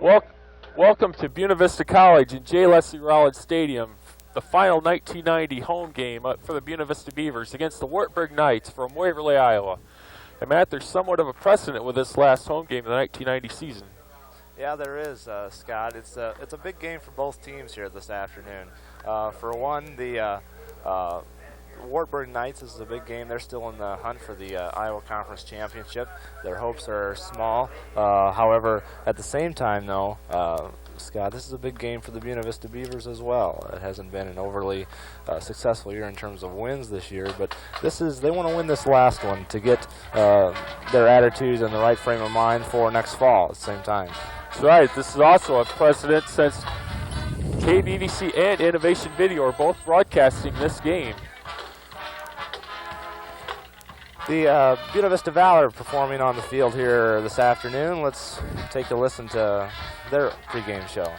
Wel welcome to Buena Vista College and J. Leslie Rollins Stadium, the final 1990 home game for the Buena Vista Beavers against the Wartburg Knights from Waverly, Iowa. And Matt, there's somewhat of a precedent with this last home game of the 1990 season. Yeah, there is, Scott. It's a big game for both teams here this afternoon. For one, the Wartburg Knights is a big game. They're still in the hunt for the Iowa Conference Championship. Their hopes are small. However, at the same time, though, Scott, this is a big game for the Buena Vista Beavers as well. It hasn't been an overly successful year in terms of wins this year, but they want to win this last one to get their attitudes and the right frame of mind for next fall at the same time. That's right. This is also a precedent since KBVC and Innovation Video are both broadcasting this game. The Buena Vista Valor performing on the field here this afternoon. Let's take a listen to their pregame show.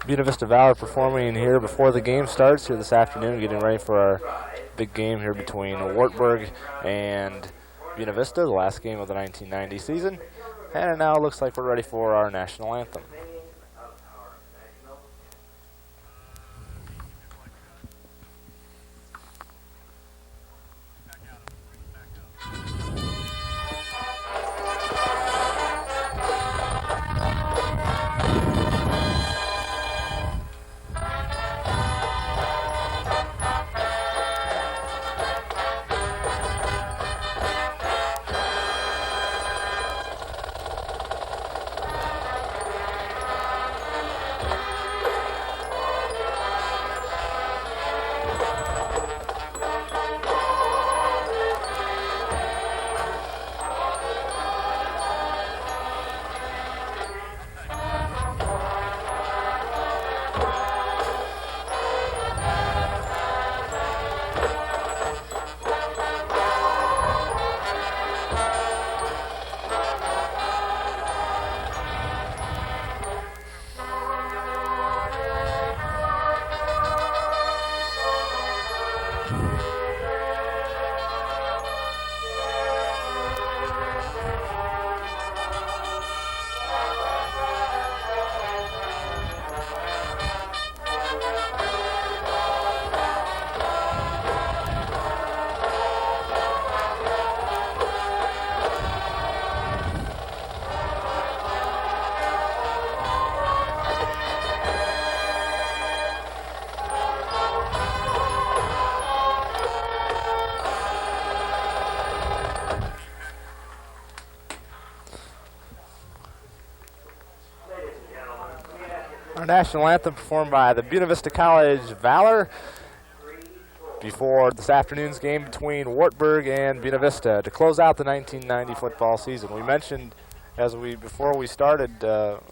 Buena Vista Valor performing here before the game starts here this afternoon, getting ready for our big game here between Wartburg and Buena Vista, the last game of the 1990 season. And now it looks like we're ready for our national anthem. Our national anthem performed by the Buena Vista College Valor before this afternoon's game between Wartburg and Buena Vista to close out the 1990 football season. We mentioned before we started,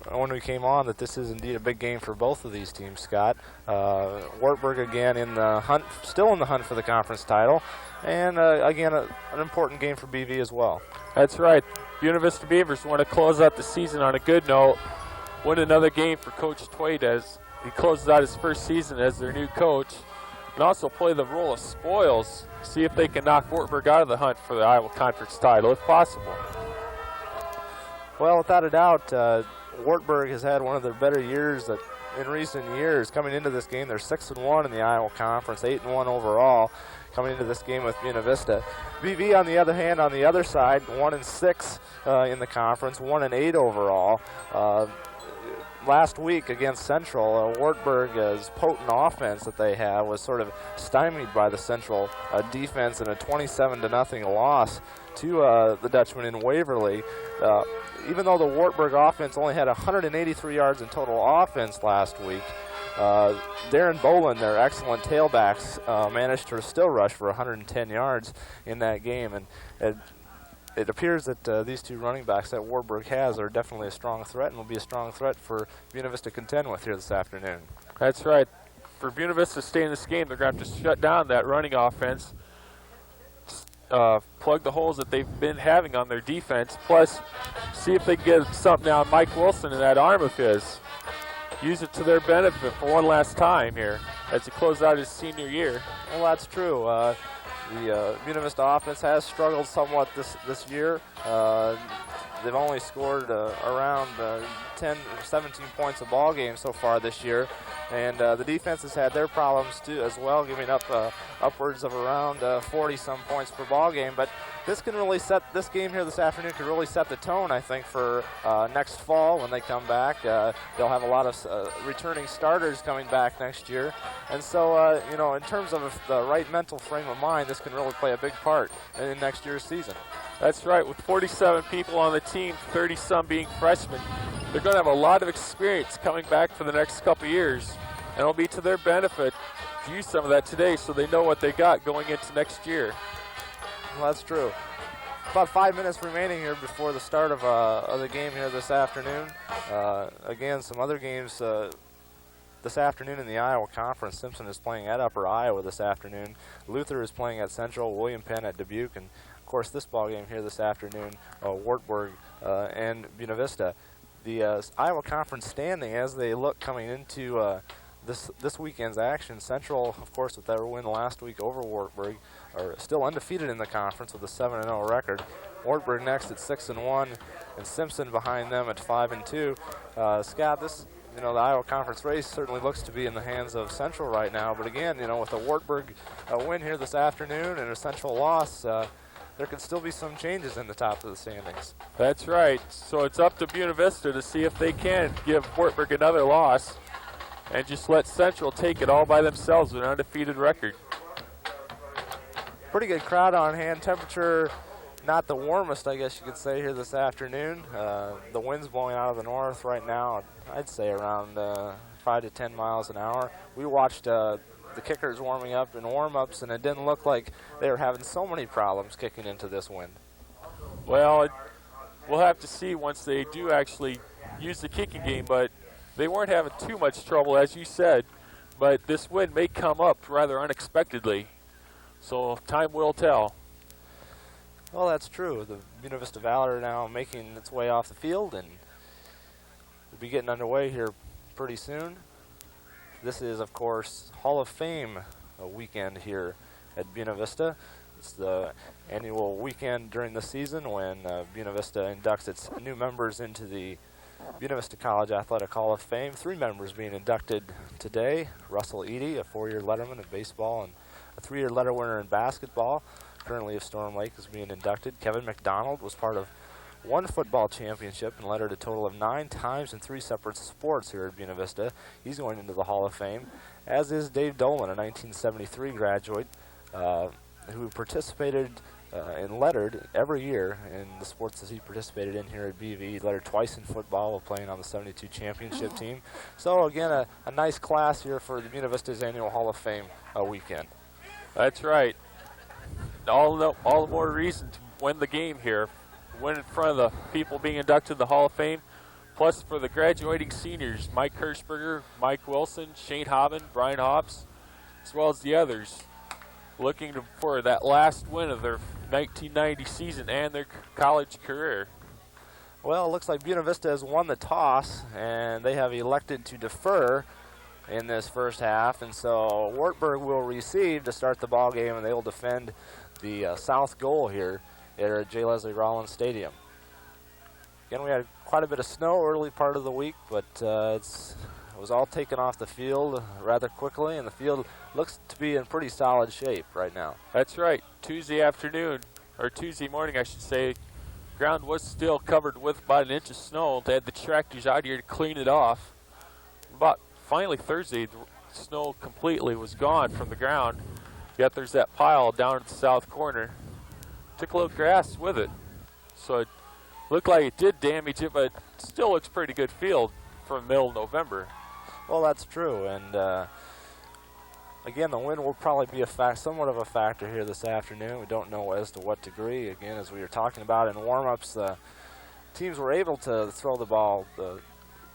when we came on, that this is indeed a big game for both of these teams, Scott. Wartburg again in the hunt, still in the hunt for the conference title, and again an important game for BV as well. That's right. Buena Vista Beavers want to close out the season on a good note, win another game for Coach Twait as he closes out his first season as their new coach, and also play the role of spoils, see if they can knock Wartburg out of the hunt for the Iowa Conference title, if possible. Well, without a doubt, Wartburg has had one of their better years in recent years. Coming into this game, they're 6-1 in the Iowa Conference, 8-1 overall. Coming into this game with Buena Vista. BV, on the other hand, on the other side, 1-6 in the conference, 1-8 overall. Last week against Central, Wartburg's potent offense that they have was sort of stymied by the Central defense in a 27-0 loss to the Dutchman in Waverly. Even though the Wartburg offense only had 183 yards in total offense last week, Darren Boland, their excellent tailbacks, managed to still rush for 110 yards in that game. And it appears that these two running backs that Wartburg has are definitely a strong threat and will be a strong threat for Buena Vista to contend with here this afternoon. That's right. For Buena Vista to stay in this game, they're going to have to shut down that running offense, plug the holes that they've been having on their defense, plus see if they can get something out of Mike Wilson in that arm of his. Use it to their benefit for one last time here as he closes out his senior year. Well, that's true. The Buena Vista offense has struggled somewhat this year. They've only scored around 10 or 17 points a ball game so far this year. And the defense has had their problems too as well, giving up upwards of around 40-some points per ball game. But this game here this afternoon could really set the tone, I think, for next fall when they come back. They'll have a lot of returning starters coming back next year. And so, in terms of the right mental frame of mind, this can really play a big part in next year's season. That's right. With 47 people on the team, 30-some being freshmen, they're going to have a lot of experience coming back for the next couple years. And it'll be to their benefit to use some of that today so they know what they got going into next year. Well, that's true. About 5 minutes remaining here before the start of the game here this afternoon. Again, some other games this afternoon in the Iowa Conference. Simpson is playing at Upper Iowa this afternoon. Luther is playing at Central, William Penn at Dubuque, and of course this ball game here this afternoon, Wartburg and Buena Vista. The Iowa Conference standing as they look coming into this weekend's action. Central, of course, with their win last week over Wartburg, are still undefeated in the conference with a 7-0 record. Wartburg next at 6-1, and Simpson behind them at 5-2. Scott, the Iowa Conference race certainly looks to be in the hands of Central right now. But again, with a Wartburg win here this afternoon and a Central loss, there could still be some changes in the top of the standings. That's right. So it's up to Buena Vista to see if they can give Wartburg another loss and just let Central take it all by themselves with an undefeated record. Pretty good crowd on hand. Temperature not the warmest, I guess you could say, here this afternoon. The wind's blowing out of the north right now, I'd say around 5 to 10 miles an hour. We watched the kickers warming up in warm-ups, and it didn't look like they were having so many problems kicking into this wind. Well, we'll have to see once they do actually use the kicking game, but they weren't having too much trouble, as you said, but this wind may come up rather unexpectedly, so time will tell. Well, that's true. The Buena Vista Valor now making its way off the field, and we'll be getting underway here pretty soon. This is, of course, Hall of Fame weekend here at Buena Vista. It's the annual weekend during the season when Buena Vista inducts its new members into the Buena Vista College Athletic Hall of Fame. 3 members being inducted today. Russell Eady, a 4-year letterman in baseball and a 3-year letter winner in basketball, currently of Storm Lake, is being inducted. Kevin McDonald was part of 1 football championship and lettered a total of 9 times in 3 separate sports here at Buena Vista. He's going into the Hall of Fame, as is Dave Dolan, a 1973 graduate who participated and lettered every year in the sports that he participated in here at BV. He lettered twice in football while playing on the 72 championship team. So again, a nice class here for the Buena Vista's annual Hall of Fame weekend. That's right. All the more reason to win the game here. win in front of the people being inducted in the Hall of Fame. Plus, for the graduating seniors, Mike Hirschberger, Mike Wilson, Shane Hobbin, Brian Hobbs, as well as the others, looking for that last win of their 1990 season and their college career. Well, it looks like Buena Vista has won the toss, and they have elected to defer in this first half, and so Wartburg will receive to start the ball game, and they will defend the south goal here at J. Leslie Rollins Stadium. Again, we had quite a bit of snow early part of the week, but it was all taken off the field rather quickly, and the field looks to be in pretty solid shape right now. That's right. Tuesday afternoon, or Tuesday morning, I should say, ground was still covered with about an inch of snow. They had the tractors out here to clean it off. About finally Thursday, the snow completely was gone from the ground. Yet there's that pile down at the south corner. Took a little grass with it, so it looked like it did damage it, but it still looks pretty good field for middle of November. Well, that's true, and again, the wind will probably be somewhat of a factor here this afternoon. We don't know as to what degree. Again, as we were talking about in warm-ups, teams were able to throw the ball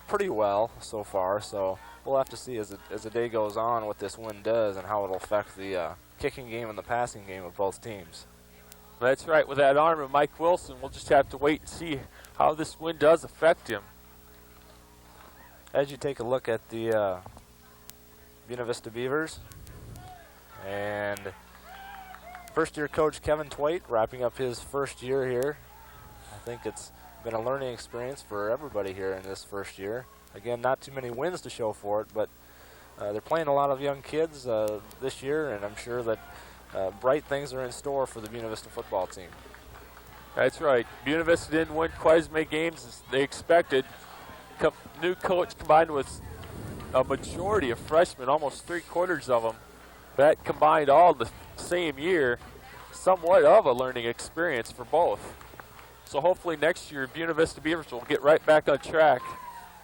pretty well so far, so we'll have to see as the day goes on what this wind does and how it will affect the kicking game and the passing game of both teams. That's right. With that arm of Mike Wilson, we'll just have to wait and see how this wind does affect him. As you take a look at the Buena Vista Beavers, and first-year coach Kevin Twait wrapping up his first year here. I think it's been a learning experience for everybody here in this first year. Again, not too many wins to show for it, but they're playing a lot of young kids this year, and I'm sure that bright things are in store for the Buena Vista football team. That's right. Buena Vista didn't win quite as many games as they expected. New coach combined with a majority of freshmen, almost 3/4 of them, that combined all the same year, somewhat of a learning experience for both. So hopefully next year, Buena Vista Beavers will get right back on track,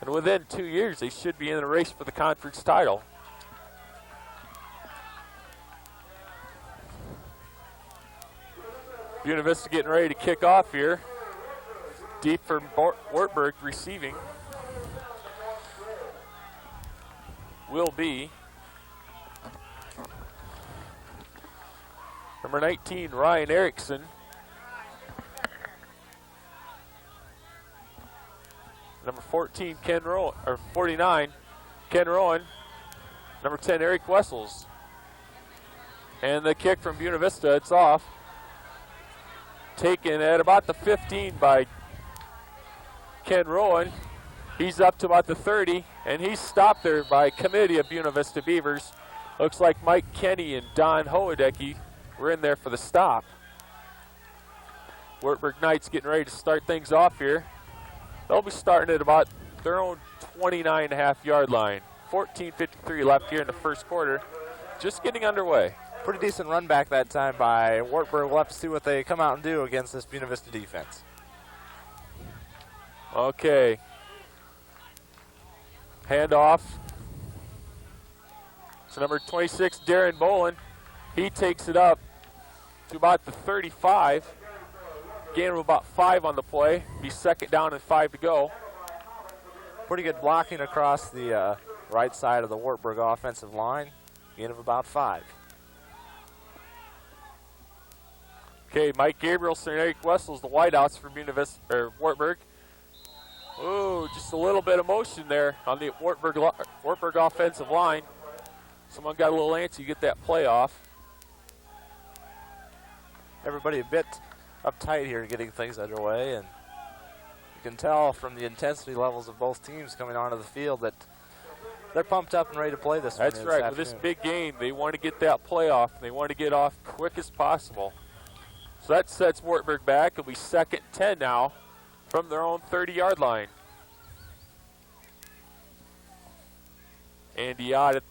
and within 2 years, they should be in the race for the conference title. Buena Vista getting ready to kick off here. Deep for Wartburg receiving will be number 19, Ryan Erickson. Number 14, Ken Rowan, or 49, Ken Rowan. Number 10, Eric Wessels. And the kick from Buena Vista, it's off. Taken at about the 15 by Ken Rowan. He's up to about the 30, and he's stopped there by committee of Buena Vista Beavers. Looks like Mike Kenny and Don Hoedecke were in there for the stop. Wartburg Knights getting ready to start things off here. They'll be starting at about their own 29.5-yard line. 14:53 left here in the first quarter. Just getting underway. Pretty decent run back that time by Wartburg. We'll have to see what they come out and do against this Buena Vista defense. Okay. Handoff. So number 26, Darren Bolin, he takes it up to about the 35. Gain of about 5 on the play. Be second down and 5 to go. Pretty good blocking across the right side of the Wartburg offensive line. Gain of about 5. Okay, Mike Gabrielson and Eric Wessels, the wideouts for Buena Vista, or Wartburg. Ooh, just a little bit of motion there on the Wartburg offensive line. Someone got a little antsy, get that play off. Everybody a bit uptight here getting things underway, and you can tell from the intensity levels of both teams coming onto the field that they're pumped up and ready to play this one. That's right. With this big game, they want to get that play off. They want to get off quick as possible. So that sets Wartburg back. It'll be second 10 now from their own 30-yard line. Andy Ott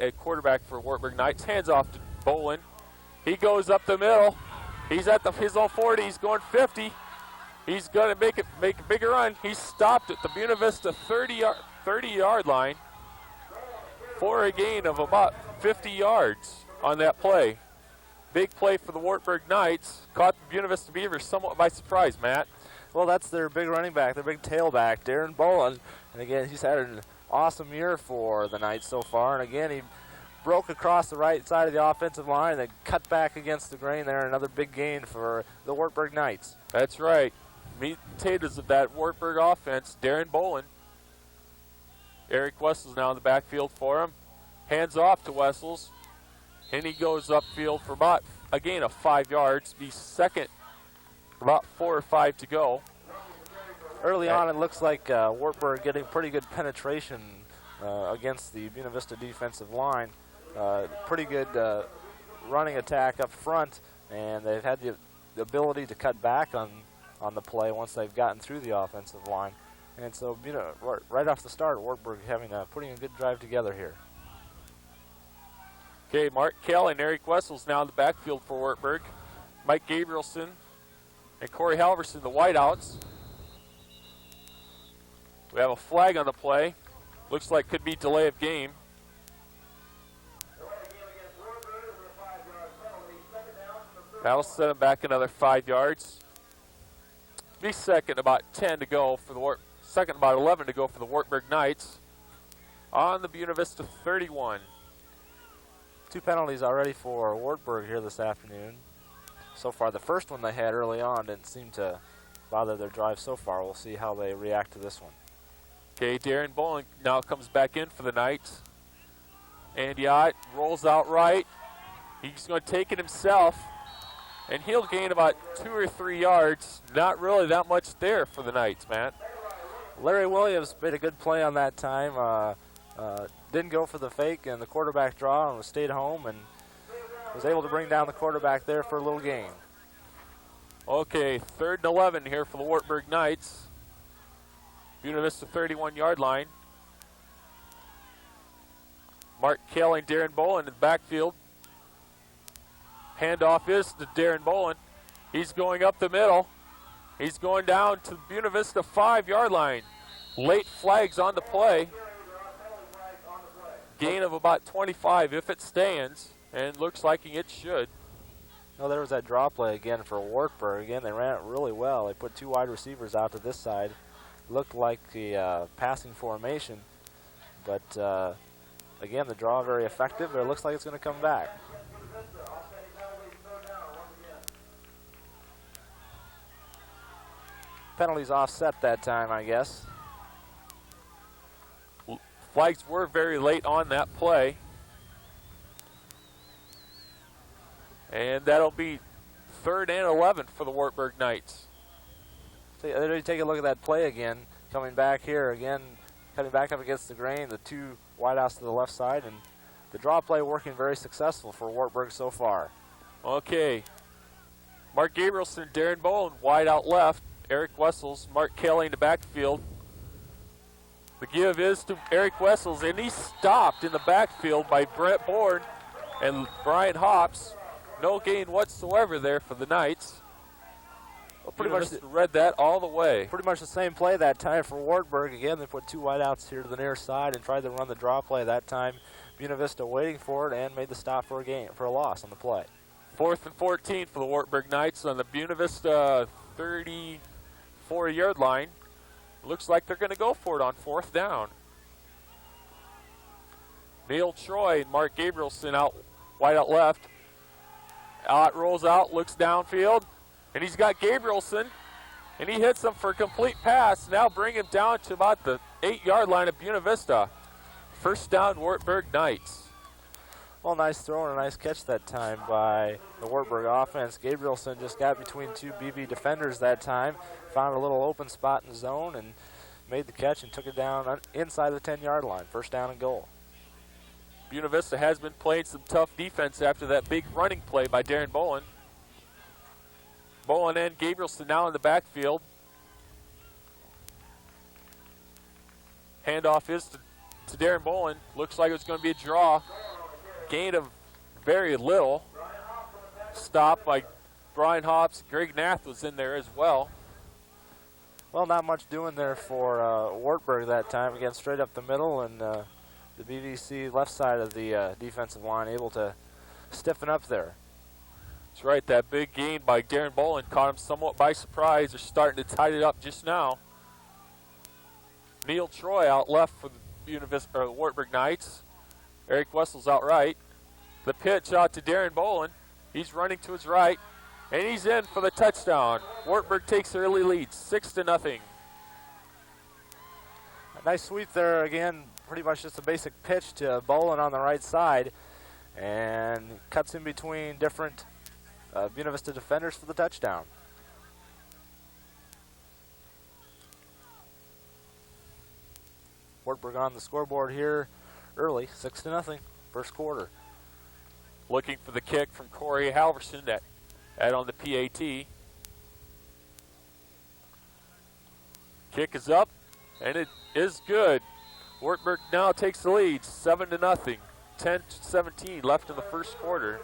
at quarterback for Wartburg Knights. Hands off to Bolin. He goes up the middle. He's at his own 40. He's going 50. He's going to make a bigger run. He's stopped at the Buena Vista 30-yard line for a gain of about 50 yards on that play. big play for the Wartburg Knights. Caught the Buena Vista Beavers somewhat by surprise, Matt. Well, that's their big running back, their big tailback, Darren Boland. And again, he's had an awesome year for the Knights so far. And again, he broke across the right side of the offensive line and then cut back against the grain there. Another big gain for the Wartburg Knights. That's right. Meat and potatoes of that Wartburg offense, Darren Boland. Eric Wessels now in the backfield for him. Hands off to Wessels. And he goes upfield for about a gain of 5 yards. Be second, about 4 or 5 to go. Early on, it looks like Wartburg getting pretty good penetration against the Buena Vista defensive line. Pretty good running attack up front, and they've had the ability to cut back on the play once they've gotten through the offensive line. And so, right off the start, Wartburg putting a good drive together here. Okay, Mark Kelly and Eric Wessels now in the backfield for Wartburg. Mike Gabrielson and Corey Halverson, the wideouts. We have a flag on the play. Looks like could be delay of game. That'll set him back another 5 yards. Be second, about 10 to go for the second, about 11 to go for the Wartburg Knights on the Buena Vista 31. 2 penalties already for Wartburg here this afternoon. So far, the first one they had early on didn't seem to bother their drive so far. We'll see how they react to this one. Okay, Darren Boland now comes back in for the Knights. And Yacht rolls out right. He's going to take it himself. And he'll gain about 2 or 3 yards. Not really that much there for the Knights, Matt. Larry Williams made a good play on that time. Didn't go for the fake and the quarterback draw and stayed home and was able to bring down the quarterback there for a little gain. Okay, 3rd and 11 here for the Wartburg Knights. Buena Vista 31-yard line. Mark Kelly and Darren Boland in the backfield. Handoff is to Darren Boland. He's going up the middle. He's going down to the Buena Vista 5-yard line. Late flags on the play. Gain of about 25 if it stands, and looks like it should. No, there was that draw play again for Wartburg. Again, they ran it really well. They put 2 wide receivers out to this side. Looked like the passing formation, but again, the draw very effective, but it looks like it's going to come back. Penalties offset that time, I guess. Flags were very late on that play. And that'll be 3rd and 11 for the Wartburg Knights. Take a look at that play again. Coming back here again, cutting back up against the grain, the 2 wideouts to the left side, and the draw play working very successful for Wartburg so far. Okay. Mark Gabrielson, Darren Boland, wide out left. Eric Wessels, Mark Kelly in the backfield. The give is to Eric Wessels, and he's stopped in the backfield by Brett Bourne and Brian Hops. No gain whatsoever there for the Knights. Well, pretty much read that all the way. Pretty much the same play that time for Wartburg. Again, they put 2 wideouts here to the near side and tried to run the draw play that time. Buena Vista waiting for it and made the stop for a loss on the play. 4th and 14 for the Wartburg Knights on the Buena Vista 34-yard line. Looks like they're going to go for it on 4th down. Neil Troy and Mark Gabrielson out wide out left. Out rolls out, looks downfield, and he's got Gabrielson, and he hits him for a complete pass. Now bring him down to about the 8-yard line of Buena Vista. 1st down, Wartburg Knights. Well, nice throw and a nice catch that time by the Wartburg offense. Gabrielson just got between 2 BV defenders that time, found a little open spot in the zone, and made the catch and took it down inside the 10-yard line. 1st down and goal. Buena Vista has been playing some tough defense after that big running play by Darren Boland. Boland and Gabrielson now in the backfield. Handoff is to Darren Boland. Looks like it's going to be a draw. Gain of very little. Stop by Brian Hops. Greg Nath was in there as well. Well, not much doing there for Wartburg that time. Again, straight up the middle, and the BVC left side of the defensive line able to stiffen up there. That's right, that big gain by Darren Bolin caught him somewhat by surprise. They're starting to tie it up just now. Neil Troy out left for the Wartburg Knights. Eric Wessel's out right. The pitch out to Darren Bolin. He's running to his right, and he's in for the touchdown. Wartburg takes early lead, 6-0. A nice sweep there again, pretty much just a basic pitch to Bolin on the right side, and cuts in between different Buena Vista defenders for the touchdown. Wartburg on the scoreboard here early, 6-0, first quarter. Looking for the kick from Corey Halverson at on the PAT. Kick is up, and it is good. Wartburg now takes the lead, 7-0. 10-17 left in the first quarter.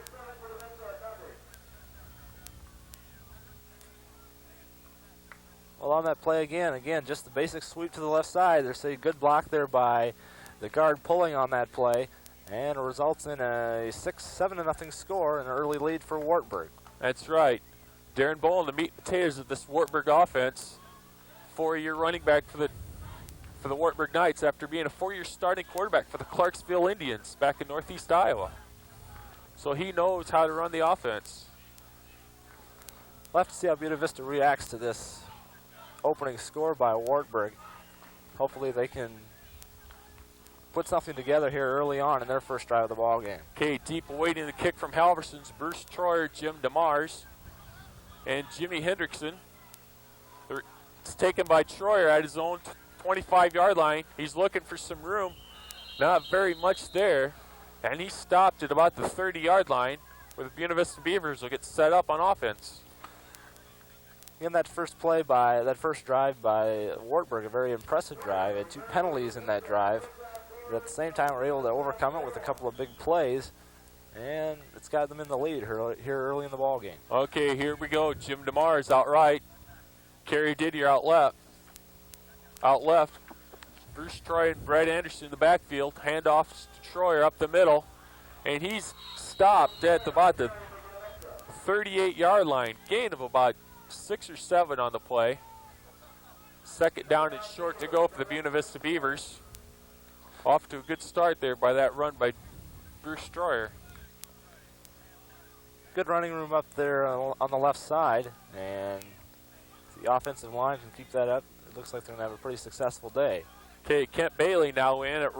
Well, on that play again, just the basic sweep to the left side. There's a good block there by the guard pulling on that play, and it results in a 7-0 score and an early lead for Wartburg. That's right. Darren Bolin, the meat and potatoes of this Wartburg offense. 4-year running back for the Wartburg Knights after being a 4-year starting quarterback for the Clarksville Indians back in Northeast Iowa. So he knows how to run the offense. We'll have to see how Buena Vista reacts to this opening score by Wartburg. Hopefully they can put something together here early on in their first drive of the ball game. Okay, deep awaiting the kick from Halverson's Bruce Troyer, Jim DeMars, and Jimmy Hendrickson. It's taken by Troyer at his own 25-yard line. He's looking for some room. Not very much there. And he stopped at about the 30-yard line where the Buena Vista Beavers will get set up on offense. In that first drive by Wartburg, a very impressive drive. Had 2 penalties in that drive. But at the same time, we're able to overcome it with a couple of big plays. And it's got them in the lead here early in the ball game. Okay, here we go. Jim DeMars out right. Kerry Didier out left. Bruce Troy and Brett Anderson in the backfield. Handoff to Troyer up the middle. And he's stopped at about the 38-yard line. Gain of about 6 or 7 on the play. Second down and short to go for the Buena Vista Beavers. Off to a good start there by that run by Bruce Troyer. Good running room up there on the left side, and if the offensive line can keep that up, it looks like they're going to have a pretty successful day. Okay, Kent Bailey now in at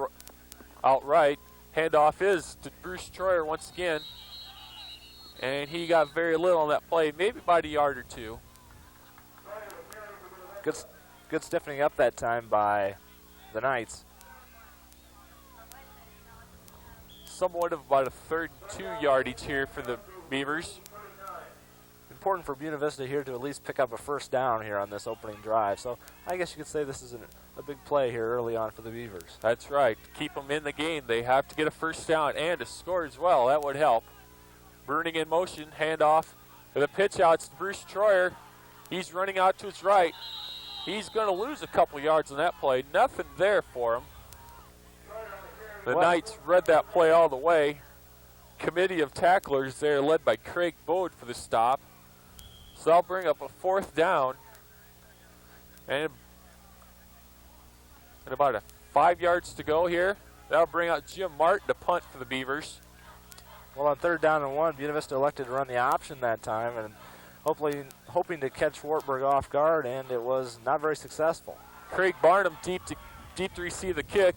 outright. Handoff is to Bruce Troyer once again. And he got very little on that play, maybe about a yard or 2. Good stiffening up that time by the Knights. Somewhat of about a 3rd and 2 yardage here for the Beavers. Important for Buena Vista here to at least pick up a first down here on this opening drive. So I guess you could say this is a big play here early on for the Beavers. That's right. Keep them in the game. They have to get a first down and a score as well. That would help. Burning in motion, handoff for the pitch out to Bruce Troyer. He's running out to his right. He's going to lose a couple yards on that play. Nothing there for him. The Knights read that play all the way. Committee of tacklers there led by Craig Bode for the stop. So that'll bring up a 4th down. And about 5 yards to go here. That'll bring out Jim Martin to punt for the Beavers. Well, on 3rd down and 1, Buena Vista elected to run the option that time, and hoping to catch Wartburg off guard, and it was not very successful. Craig Barnum deep to receive the kick,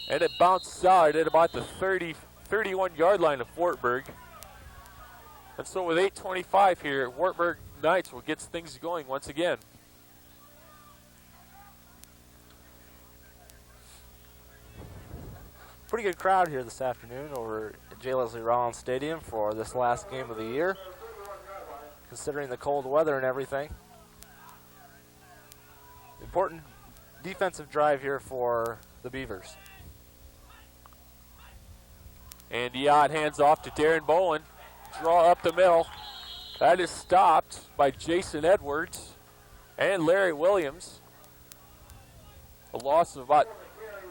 and it bounced out at about the 31-yard line of Wartburg. And so with 8:25 here, Wartburg Knights will get things going once again. Pretty good crowd here this afternoon over at J. Leslie Rollins Stadium for this last game of the year, considering the cold weather and everything. Important defensive drive here for the Beavers. And Yod hands off to Darren Bolin. Draw up the middle. That is stopped by Jason Edwards and Larry Williams. A loss of about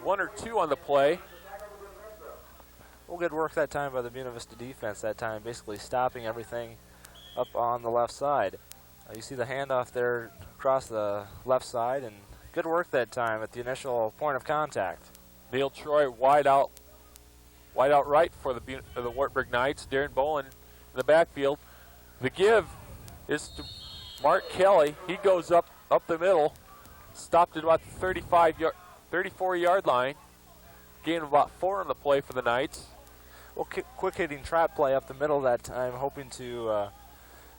1 or 2 on the play. Well, good work that time by the Buena Vista defense that time, basically stopping everything up on the left side. You see the handoff there across the left side, and good work that time at the initial point of contact. Neil Troy wide out right for the Wartburg Knights. Darren Bolin in the backfield. The give is to Mark Kelly. He goes up the middle, stopped at about the 34-yard line. Gain of about 4 on the play for the Knights. Well, quick hitting trap play up the middle that time, hoping to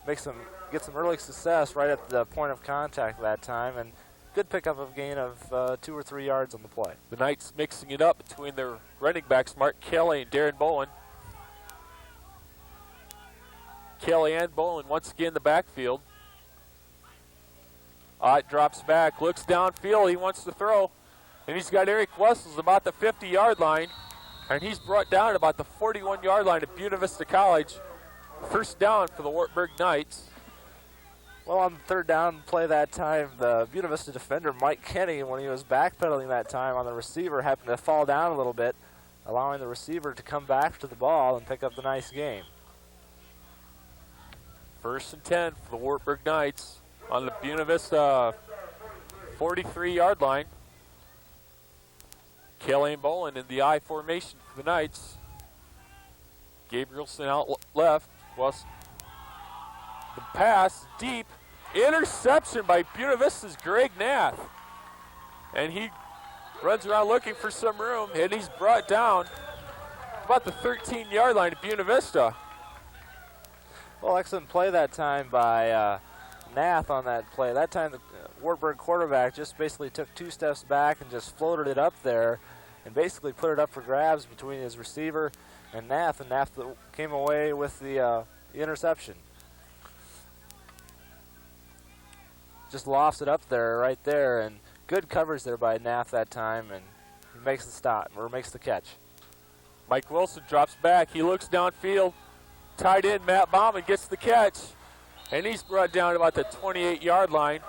get some early success right at the point of contact that time, and good pickup of gain of 2 or 3 yards on the play. The Knights mixing it up between their running backs, Mark Kelly and Darren Bolin. Kelly and Bolin once again in the backfield. Ott drops back, looks downfield, he wants to throw, and he's got Eric Wessels about the 50-yard line, and he's brought down at about the 41-yard line at Buena Vista College. First down for the Wartburg Knights. Well, on the third down play that time, the Buena Vista defender, Mike Kenny, when he was backpedaling that time on the receiver, happened to fall down a little bit, allowing the receiver to come back to the ball and pick up the nice gain. 1st and 10 for the Wartburg Knights on the Buena Vista 43-yard line. Kelly and Bolin in the I formation for the Knights. Gabrielson out left. The pass deep. Interception by Buena Vista's Greg Nath. And he runs around looking for some room, and he's brought down about the 13-yard line of Buena Vista. Well, excellent play that time by Nath on that play. That time the Wartburg quarterback just basically took 2 steps back and just floated it up there and basically put it up for grabs between his receiver and Nath came away with the interception. Just lofts it up there, right there, and good coverage there by Nath that time, and he makes the stop, or makes the catch. Mike Wilson drops back. He looks downfield. Tight end Matt Bauman gets the catch, and he's brought down to about the 28-yard line.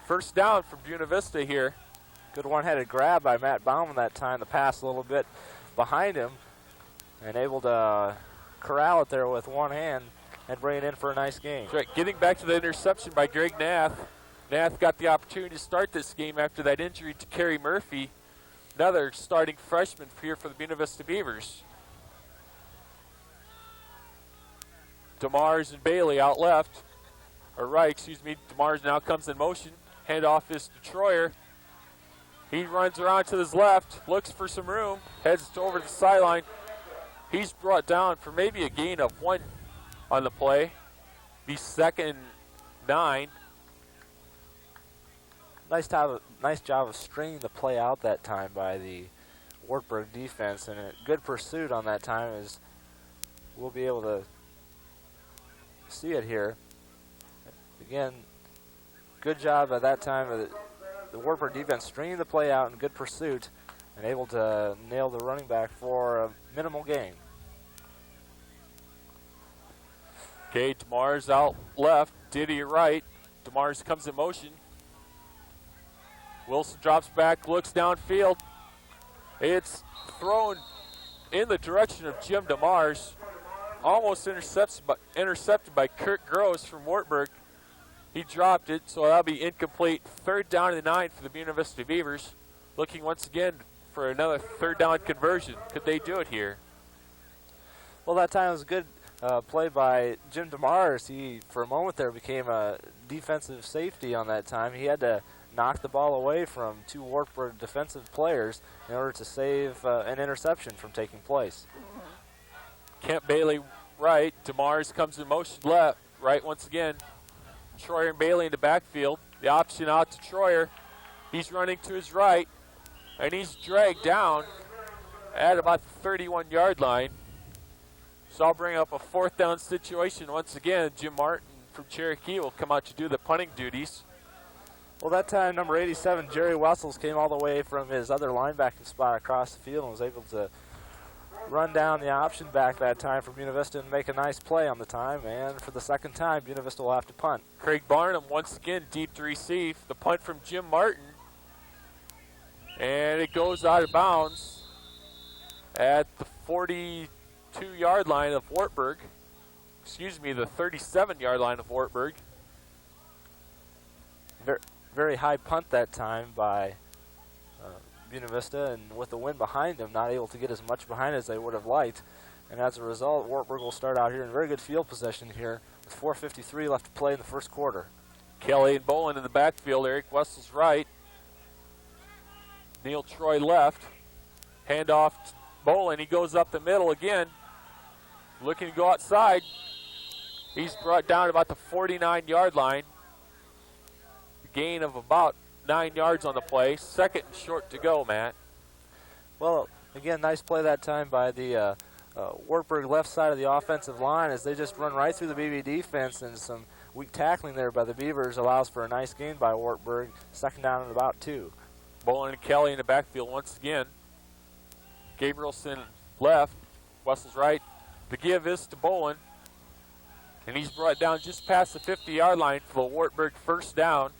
First down for Buena Vista here. Good one-headed grab by Matt Bauman that time. The pass a little bit behind him, and able to corral it there with one hand and bring it in for a nice game. That's right. Getting back to the interception by Greg Nath. Nath got the opportunity to start this game after that injury to Kerry Murphy, another starting freshman here for the Buena Vista Beavers. DeMars and Bailey out left, or right, excuse me. DeMars now comes in motion. Handoff is to Troyer. He runs around to his left, looks for some room, heads over the sideline. He's brought down for maybe a gain of 1 on the play. The 2nd 9. Nice job of stringing the play out that time by the Wartburg defense, and a good pursuit on that time, as we'll be able to see it here. Again, good job at that time of the Wartburg defense stringing the play out in good pursuit and able to nail the running back for a minimal gain. Okay, DeMars out left, Diddy right. DeMars comes in motion. Wilson drops back, looks downfield. It's thrown in the direction of Jim DeMars. Almost intercepted by Kurt Gross from Wartburg. He dropped it, so that'll be incomplete. 3rd down and 9 for the Buena Vista Beavers. Looking once again for another 3rd down conversion. Could they do it here? Well, that time was a good play by Jim DeMars. He, for a moment there, became a defensive safety on that time. He had to knock the ball away from 2 Wartburg defensive players in order to save an interception from taking place. Kent Bailey right. DeMars comes in motion left. Right once again. Troyer and Bailey in the backfield. The option out to Troyer. He's running to his right, and he's dragged down at about the 31-yard line. So I'll bring up a 4th down situation once again. Jim Martin from Cherokee will come out to do the punting duties. Well, that time, number 87, Jerry Wessels, came all the way from his other linebacking spot across the field and was able to run down the option back that time for Buena Vista and make a nice play on the time. And for the 2nd time, Buena Vista will have to punt. Craig Barnum once again deep to receive. The punt from Jim Martin. And it goes out of bounds at the 42-yard line of Wartburg. the 37-yard line of Wartburg. Very high punt that time by Buena Vista, and with the wind behind them, not able to get as much behind as they would have liked. And as a result, Wartburg will start out here in very good field position here with 4:53 left to play in the first quarter. Kelly and Bolin in the backfield. Eric Wessels right. Neil Troy left. Handoff to Bolin. He goes up the middle again. Looking to go outside. He's brought down about the 49-yard line. Gain of about 9 yards on the play. Second and short to go, Matt. Well, again, nice play that time by the Wartburg left side of the offensive line as they just run right through the BV defense, and some weak tackling there by the Beavers allows for a nice gain by Wartburg. Second down and about 2. Bolin and Kelly in the backfield once again. Gabrielson left. Wessels right. The give is to Bolin. And he's brought down just past the 50-yard line for the Wartburg first down.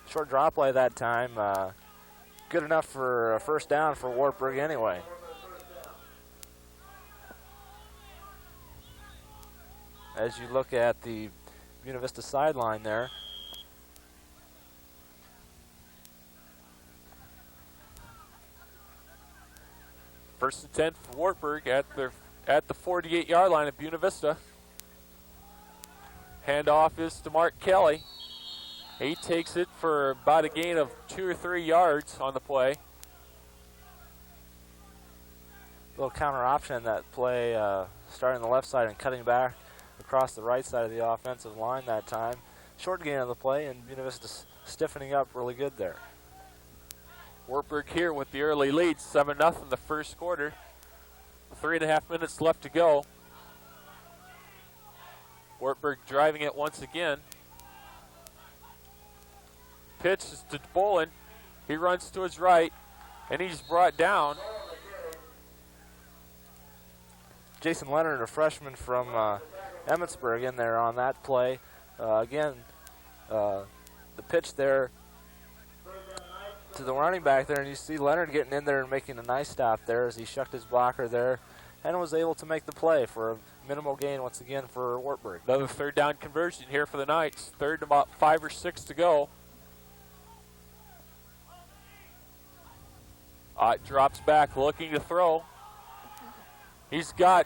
Short drop play that time. Good enough for a first down for Wartburg anyway. As you look at the Buena Vista sideline there. First and 10 for Wartburg at the 48-yard line of Buena Vista. Handoff is to Mark Kelly. He takes it for about a gain of 2 or 3 yards on the play. Little counter option in that play, starting on the left side and cutting back across the right side of the offensive line that time. Short gain on the play, and Buena Vista stiffening up really good there. Wartburg here with the early lead, 7-0 in the first quarter. 3.5 minutes left to go. Wartburg driving it once again. Pitch is to Bolin. He runs to his right, and he's brought down. Jason Leonard, a freshman from Emmetsburg, in there on that play. Again, the pitch there to the running back there, and you see Leonard getting in there and making a nice stop there as he shucked his blocker there and was able to make the play for a minimal gain once again for Wartburg. Another third down conversion here for the Knights. Third and about 5 or 6 to go. Drops back looking to throw. He's got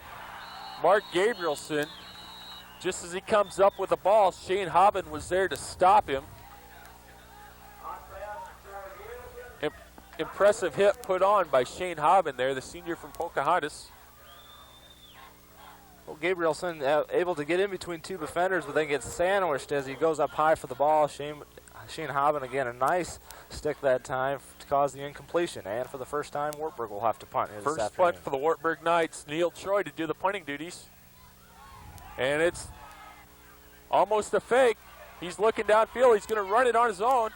Mark Gabrielson. Just as he comes up with the ball, Shane Hobbin was there to stop him. Impressive hit put on by Shane Hobbin there, the senior from Pocahontas. Well, Gabrielson able to get in between 2 defenders, but then gets sandwiched as he goes up high for the ball. Shane Hobbin, again, a nice stick that time to cause the incompletion. And for the first time, Wartburg will have to punt here this afternoon. First punt for the Wartburg Knights. Neil Troy to do the punting duties. And it's almost a fake. He's looking downfield. He's going to run it on his own.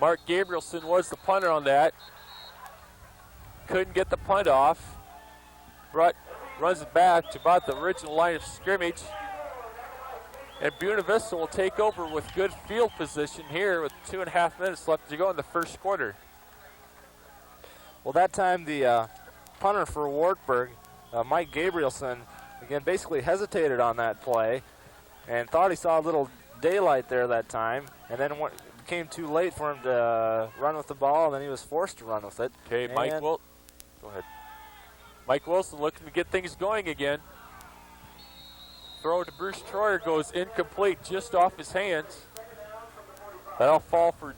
Mark Gabrielson was the punter on that. Couldn't get the punt off. Runs it back to about the original line of scrimmage. And Buena Vista will take over with good field position here with 2.5 minutes left to go in the first quarter. Well, that time the punter for Wartburg, Mike Gabrielson, again basically hesitated on that play and thought he saw a little daylight there that time, and then became too late for him to run with the ball, and then he was forced to run with it. Okay, go ahead. Mike Wilson looking to get things going again. Throw to Bruce Troyer goes incomplete, just off his hands. That'll fall for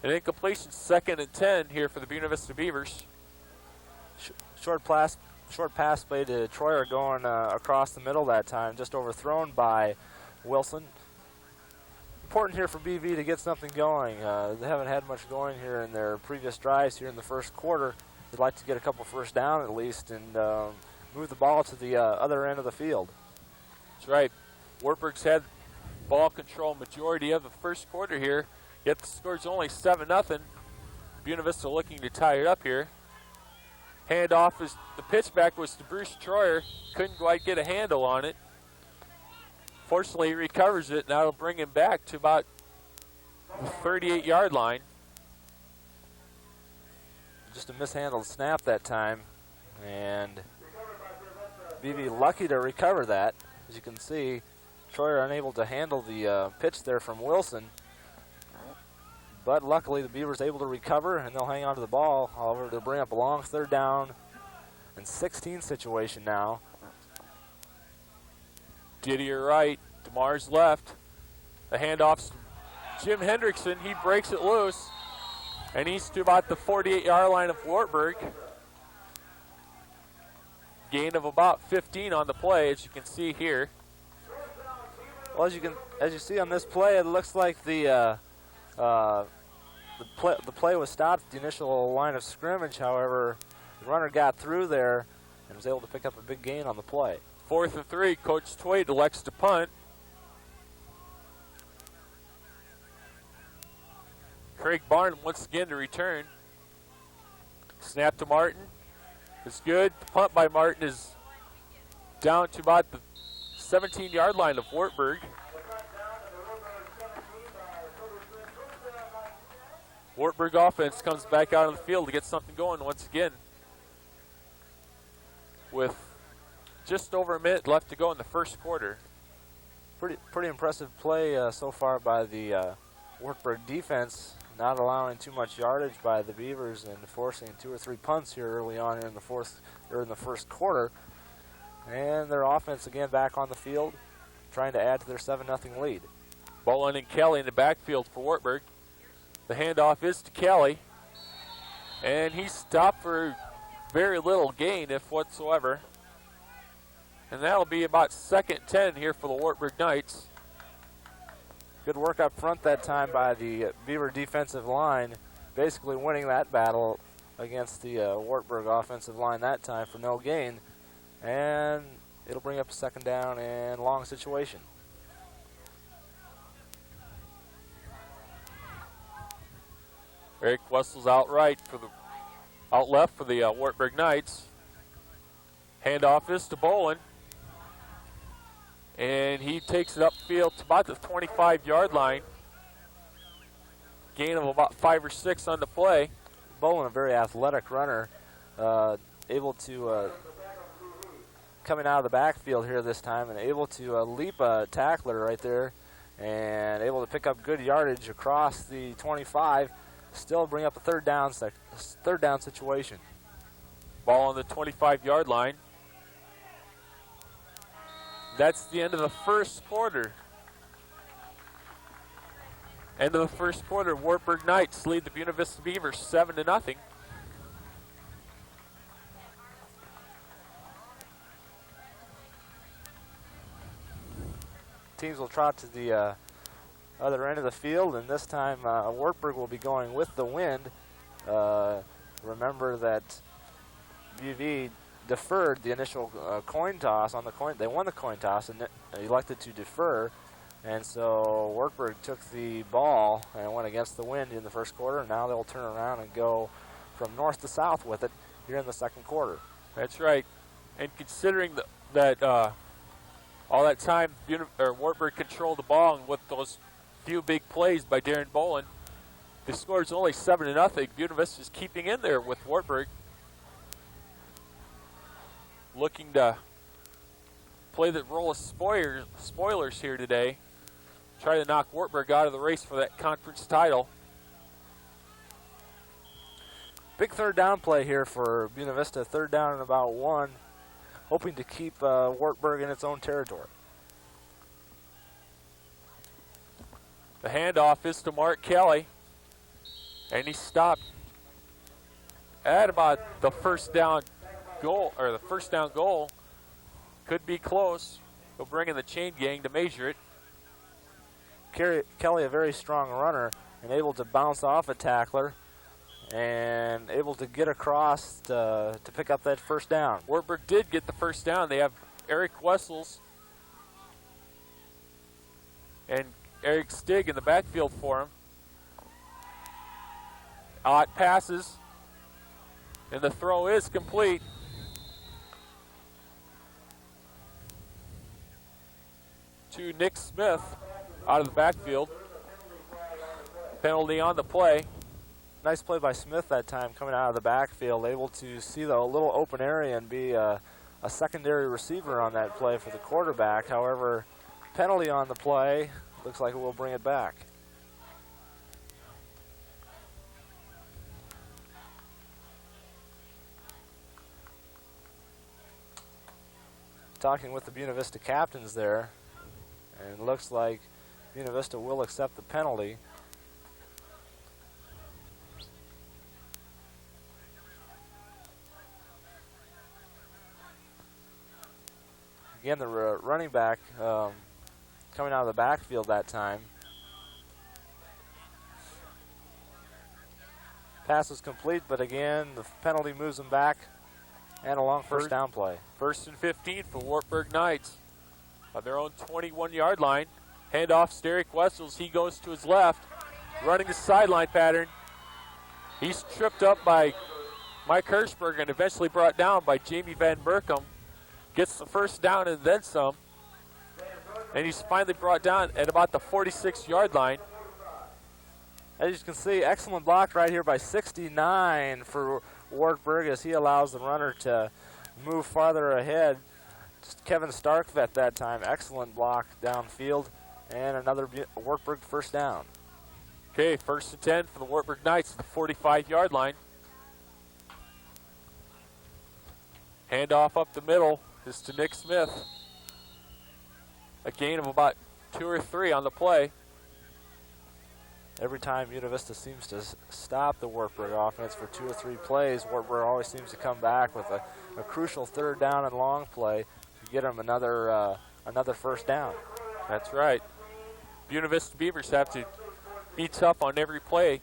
an incompletion. 2nd and 10 here for the Buena Vista Beavers. Short pass play to Troyer going across the middle that time, just overthrown by Wilson. Important here for BV to get something going. They haven't had much going here in their previous drives here in the first quarter. They'd like to get a couple first down at least and move the ball to the other end of the field. That's right. Wartburg's had ball control majority of the first quarter here, yet the score's only 7-0. Buena Vista looking to tie it up here. Handoff is the pitch back was to Bruce Troyer. Couldn't quite get a handle on it. Fortunately, he recovers it, and that'll bring him back to about the 38-yard line. just a mishandled snap that time, and BV lucky to recover that. As you can see, Troy are unable to handle the pitch there from Wilson, but luckily the Beavers able to recover, and they'll hang on to the ball. However, they'll bring up a long 3rd down and 16 situation now. Didier right, DeMars left. The handoff's Jim Hendrickson. He breaks it loose, and he's to about the 48-yard line of Wartburg. Gain of about 15 on the play, as you can see here. Well, as you see on this play, it looks like the play was stopped at the initial line of scrimmage. However, the runner got through there and was able to pick up a big gain on the play. 4th and 3, Coach Twait elects to punt. Craig Barn once again to return. Snap to Martin. It's good. The punt by Martin is down to about the 17-yard line of Wartburg. Wartburg offense comes back out on the field to get something going once again, with just over a minute left to go in the first quarter. Pretty impressive play so far by the Wartburg defense, not allowing too much yardage by the Beavers and forcing 2 or 3 punts here early on in the first quarter. And their offense again back on the field, trying to add to their 7-0 lead. Bolin and Kelly in the backfield for Wartburg. The handoff is to Kelly, and he's stopped for very little gain, if whatsoever. And that'll be about 2nd and 10 here for the Wartburg Knights. Good work up front that time by the Beaver defensive line, basically winning that battle against the Wartburg offensive line that time for no gain. And it'll bring up a 2nd down and long situation. Eric Wessel's out left for the Wartburg Knights. Handoff is to Bolin, and he takes it upfield to about the 25-yard line. Gain of about 5 or 6 on the play. Bolin, a very athletic runner, able to coming out of the backfield here this time and able to leap a tackler right there and able to pick up good yardage across the 25. Still bring up a third down situation. Ball on the 25-yard line. That's the end of the first quarter. End of the first quarter, Wartburg Knights lead the Buena Vista Beavers 7-0. Teams will trot to the other end of the field, and this time Wartburg will be going with the wind. Remember that BV deferred the initial coin toss on the coin. They won the coin toss and elected to defer, and so Wartburg took the ball and went against the wind in the first quarter. Now they'll turn around and go from north to south with it here in the second quarter. That's right, and considering that all that time Wartburg controlled the ball, and with those few big plays by Darren Bolin, the score is only 7-0. Buena Vista is keeping in there with Wartburg, looking to play the role of spoilers here today, try to knock Wartburg out of the race for that conference title. Big third down play here for Buena Vista, 3rd down and about 1, hoping to keep Wartburg in its own territory. The handoff is to Mark Kelly, and he stopped at about the first down goal, or the first down goal. Could be close. He'll bring in the chain gang to measure it. Kelly, a very strong runner, and able to bounce off a tackler and able to get across to pick up that first down. Wartburg did get the first down. They have Eric Wessels and Eric Stig in the backfield for him. Ott passes, and the throw is complete. To Nick Smith out of the backfield. Penalty on the play. Nice play by Smith that time, coming out of the backfield, able to see the little open area and be a secondary receiver on that play for the quarterback. However, penalty on the play. Looks like it will bring it back. Talking with the Buena Vista captains there, and it looks like Buena Vista will accept the penalty. Again, the running back coming out of the backfield that time. Pass was complete, but again, the penalty moves him back, and a long first down play. 1st and 15 for Wartburg Knights on their own 21-yard line. Handoff to Derek Wessels. He goes to his left, running a sideline pattern. He's tripped up by Mike Hirschberg and eventually brought down by Jamie Van Berkom. Gets the first down and then some. And he's finally brought down at about the 46-yard line. As you can see, excellent block right here by 69 for Wartburg as he allows the runner to move farther ahead. Just Kevin Starkvet that time. Excellent block downfield. And another Wartburg first down. Okay, 1st and 10 for the Wartburg Knights at the 45-yard line. Handoff up the middle is to Nick Smith. A gain of about 2 or 3 on the play. Every time Buena Vista seems to stop the Wartburg offense for 2 or 3 plays, Wartburg always seems to come back with a crucial 3rd down and long play to get them another first down. That's right. Buena Vista Beavers have to be tough on every play.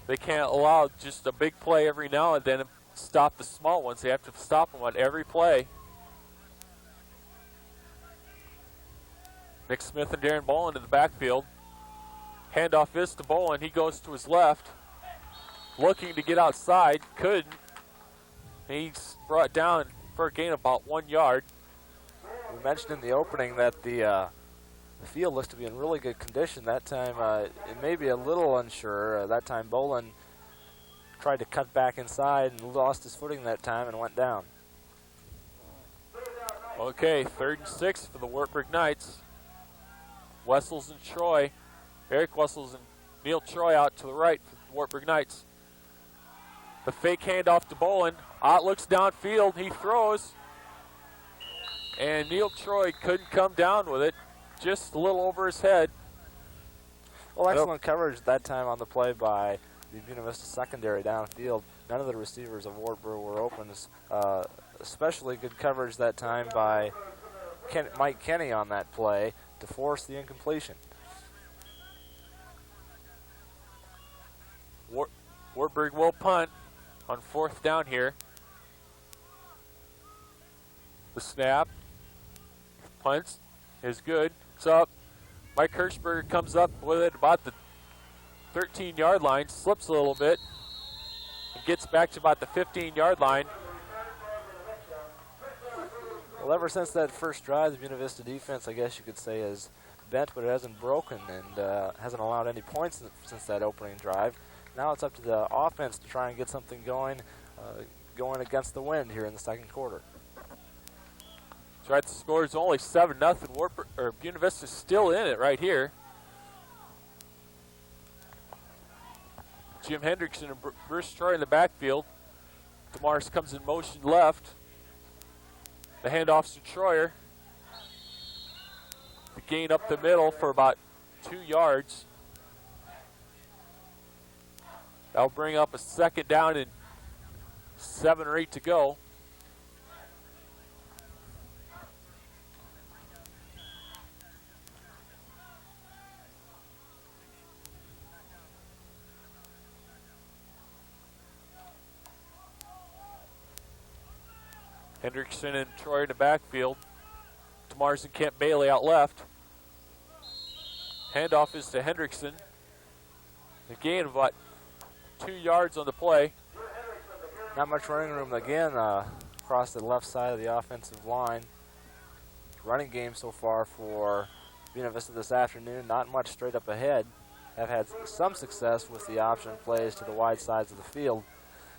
They can't allow just a big play every now and then and stop the small ones. They have to stop them on every play. Nick Smith and Darren Boland in the backfield. Handoff is to Boland. He goes to his left, looking to get outside. Couldn't. He's brought down for a gain of about 1 yard. We mentioned in the opening that the field looks to be in really good condition. That time it may be a little unsure. That time Boland tried to cut back inside and lost his footing that time and went down. Okay, 3rd and 6 for the Wartburg Knights. Wessels and Troy. Eric Wessels and Neil Troy out to the right for the Wartburg Knights. The fake handoff to Boland. Ott looks downfield. He throws. And Neil Troy couldn't come down with it. Just a little over his head. Well, excellent coverage that time on the play by the Buena Vista secondary downfield. None of the receivers of Wartburg were open. Especially good coverage that time by Mike Kenny on that play to force the incompletion. Wartburg will punt on 4th down here. The snap. Punts is good. It's up. Mike Hirschberger comes up with it about the 13-yard line, slips a little bit, and gets back to about the 15-yard line. Well, ever since that first drive, the Buena Vista defense, I guess you could say, has bent, but it hasn't broken and hasn't allowed any points since that opening drive. Now it's up to the offense to try and get something going against the wind here in the 2nd quarter. That's right, the score is only 7-0. Buena Vista's still in it right here. Jim Hendrickson and Bruce Troy in the backfield. DeMars comes in motion left. The handoff's to Troyer. The gain up the middle for about 2 yards. That'll bring up a 2nd down and 7 or 8 to go. Hendrickson and Troy in the backfield. DeMars and Kent Bailey out left. Handoff is to Hendrickson. The gain of about 2 yards on the play. Not much running room again across the left side of the offensive line. Running game so far for Buena Vista this afternoon. Not much straight up ahead. have had some success with the option plays to the wide sides of the field.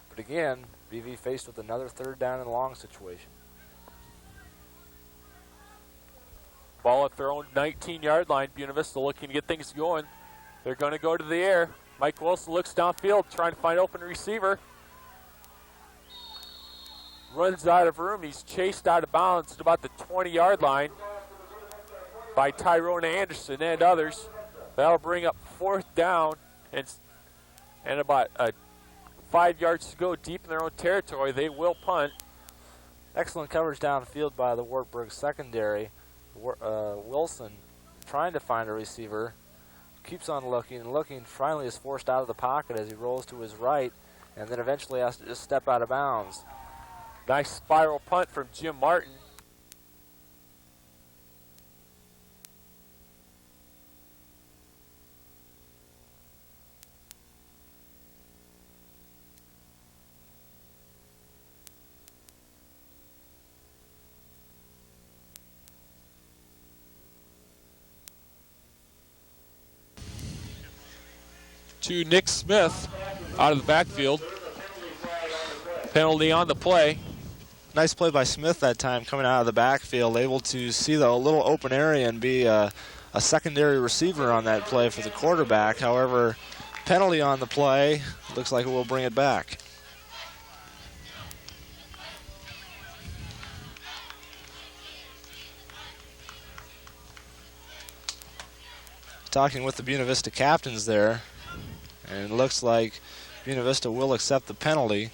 But again, BV faced with another 3rd down and long situation. Ball at their own 19-yard line. Buena Vista looking to get things going. They're going to go to the air. Mike Wilson looks downfield, trying to find open receiver. Runs out of room. He's chased out of bounds at about the 20-yard line by Tyrone Anderson and others. That'll bring up 4th down and about 5 yards to go deep in their own territory. They will punt. Excellent coverage downfield by the Wartburg secondary. Wilson trying to find a receiver. Keeps on looking and looking. Finally is forced out of the pocket as he rolls to his right and then eventually has to just step out of bounds. Nice spiral punt from Jim Martin. To Nick Smith out of the backfield. Penalty on the play. Nice play by Smith that time, coming out of the backfield, able to see the little open area and be a secondary receiver on that play for the quarterback. However, penalty on the play. Looks like it will bring it back. Talking with the Buena Vista captains there. And it looks like Buena Vista will accept the penalty.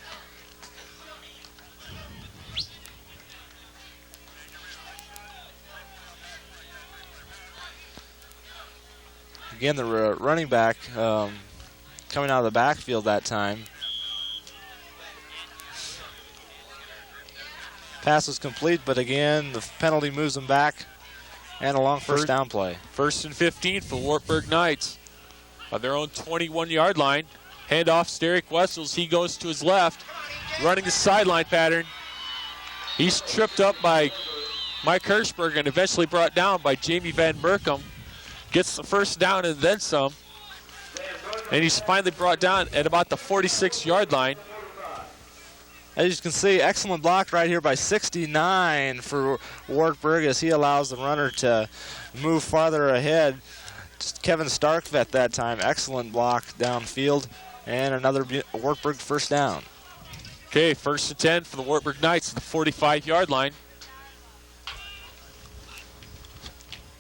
Again, the running back coming out of the backfield that time. Pass was complete, but again, the penalty moves them back and a long first down play. 1st and 15 for Wartburg Knights. On their own 21-yard line. Handoff to Derek Wessels. He goes to his left, running the sideline pattern. He's tripped up by Mike Hirschberg and eventually brought down by Jamie Van Berkom. Gets the 1st down and then some. And he's finally brought down at about the 46-yard line. As you can see, excellent block right here by 69 for Wartburg as he allows the runner to move farther ahead. Kevin Starkvet that time, excellent block downfield, and another Wartburg 1st down. Okay, 1st and 10 for the Wartburg Knights at the 45-yard line.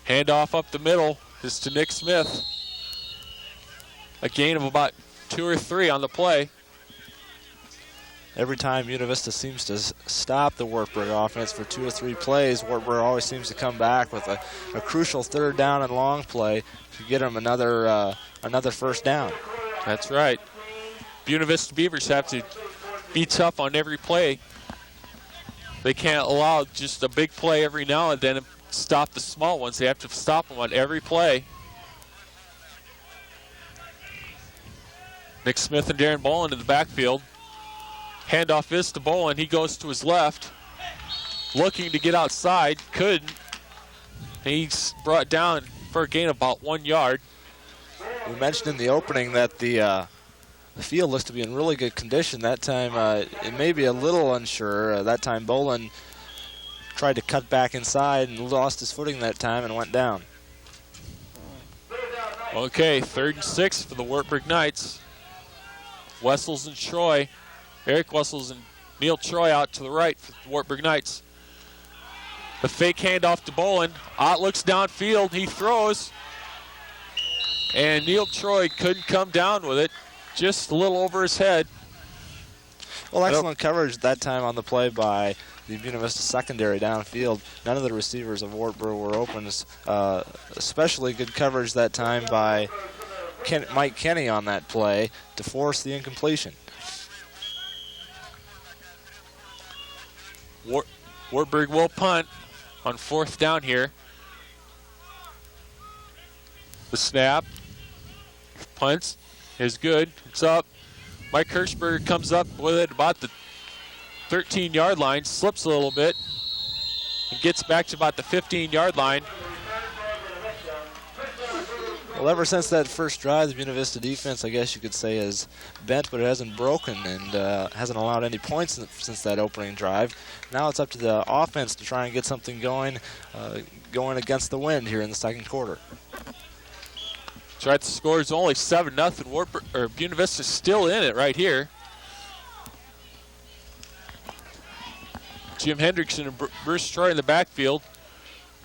Handoff up the middle is to Nick Smith. A gain of about 2 or 3 on the play. Every time Buena Vista seems to stop the Wartburg offense for 2 or 3 plays, Wartburg always seems to come back with a crucial 3rd down and long play to get them another 1st down. That's right. Buena Vista Beavers have to be tough on every play. They can't allow just a big play every now and then and stop the small ones. They have to stop them on every play. Nick Smith and Darren Boland in the backfield. Handoff is to Boland. He goes to his left. Looking to get outside. Couldn't. He's brought down for a gain of about 1 yard. We mentioned in the opening that the field looks to be in really good condition. That time it may be a little unsure. That time Boland tried to cut back inside and lost his footing that time and went down. Okay, 3rd and 6 for the Wartburg Knights. Wessels and Troy. Eric Wessels and Neil Troy out to the right for the Wartburg Knights. The fake handoff to Boland. Ott looks downfield. He throws. And Neil Troy couldn't come down with it. Just a little over his head. Well, excellent coverage that time on the play by the Buena Vista secondary downfield. None of the receivers of Wartburg were open. Especially good coverage that time by Mike Kenny on that play to force the incompletion. Wartburg will punt on 4th down here. The snap. Punts is good. It's up. Mike Hirschberger comes up with it about the 13-yard line, slips a little bit, and gets back to about the 15-yard line. Well, ever since that first drive, the Buena Vista defense, I guess you could say, is bent, but it hasn't broken and hasn't allowed any points since that opening drive. Now it's up to the offense to try and get something going against the wind here in the second quarter. Tried to score is only 7-0. Buena Vista's still in it right here. Jim Hendrickson and Bruce Troy in the backfield.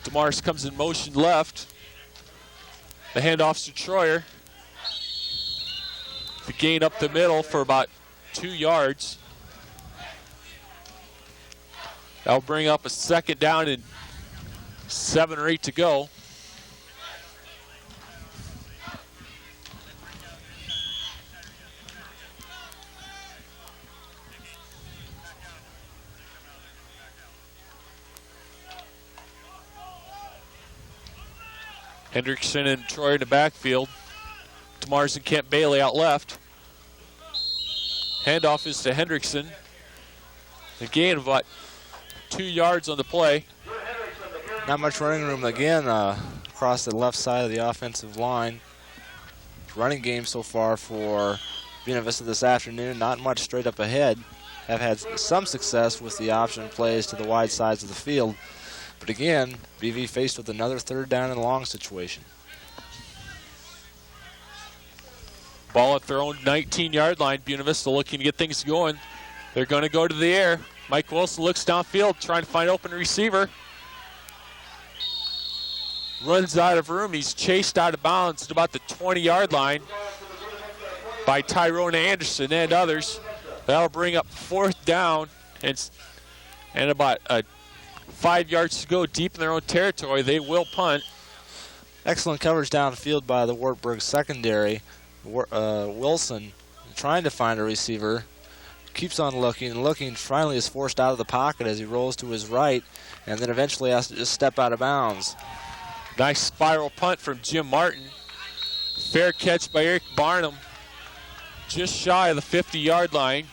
DeMars comes in motion left. The handoff's to Troyer. The gain up the middle for about 2 yards. That'll bring up a second down and 7 or 8 to go. Hendrickson and Troy in the backfield. DeMars and Kent Bailey out left. Handoff is to Hendrickson. The gain of about 2 yards on the play. Not much running room again across the left side of the offensive line. Running game so far for Buena Vista this afternoon. Not much straight up ahead. Have had some success with the option plays to the wide sides of the field. But again, BV faced with another third down and long situation. Ball at their own 19-yard line. Buena Vista looking to get things going. They're going to go to the air. Mike Wilson looks downfield, trying to find open receiver. Runs out of room. He's chased out of bounds at about the 20-yard line by Tyrone Anderson and others. That'll bring up fourth down and about 5 yards to go deep in their own territory. They will punt. Excellent coverage downfield by the Wartburg secondary. Wilson trying to find a receiver. Keeps on looking and looking. Finally is forced out of the pocket as he rolls to his right and then eventually has to just step out of bounds. Nice spiral punt from Jim Martin. Fair catch by Eric Barnum. Just shy of the 50-yard line.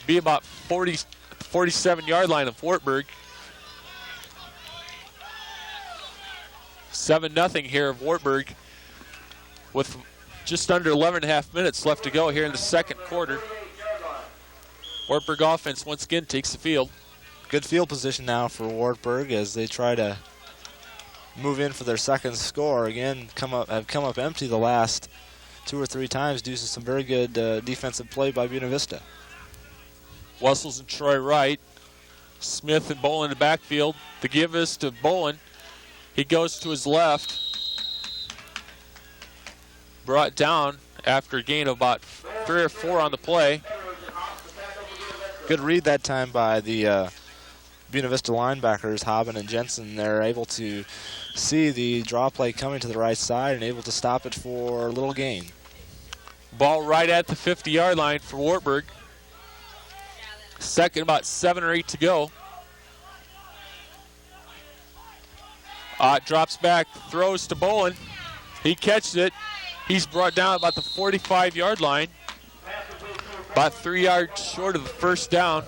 Be about 47-yard line of Wartburg. 7-0 here of Wartburg with just under 11.5 minutes left to go here in the second quarter. Wartburg offense once again takes the field. Good field position now for Wartburg as they try to move in for their second score. Again, have come up empty the last 2 or 3 times due to some very good defensive play by Buena Vista. Wessels and Troy Wright. Smith and Bolin in the backfield. The give is to Bolin. He goes to his left. Brought down after a gain of about 3 or 4 on the play. Good read that time by the Buena Vista linebackers, Hobbin and Jensen. They're able to see the draw play coming to the right side and able to stop it for a little gain. Ball right at the 50-yard line for Wartburg. Second, about 7 or 8 to go. Drops back, throws to Bolin. He catches it. He's brought down about the 45-yard line. About 3 yards short of the first down.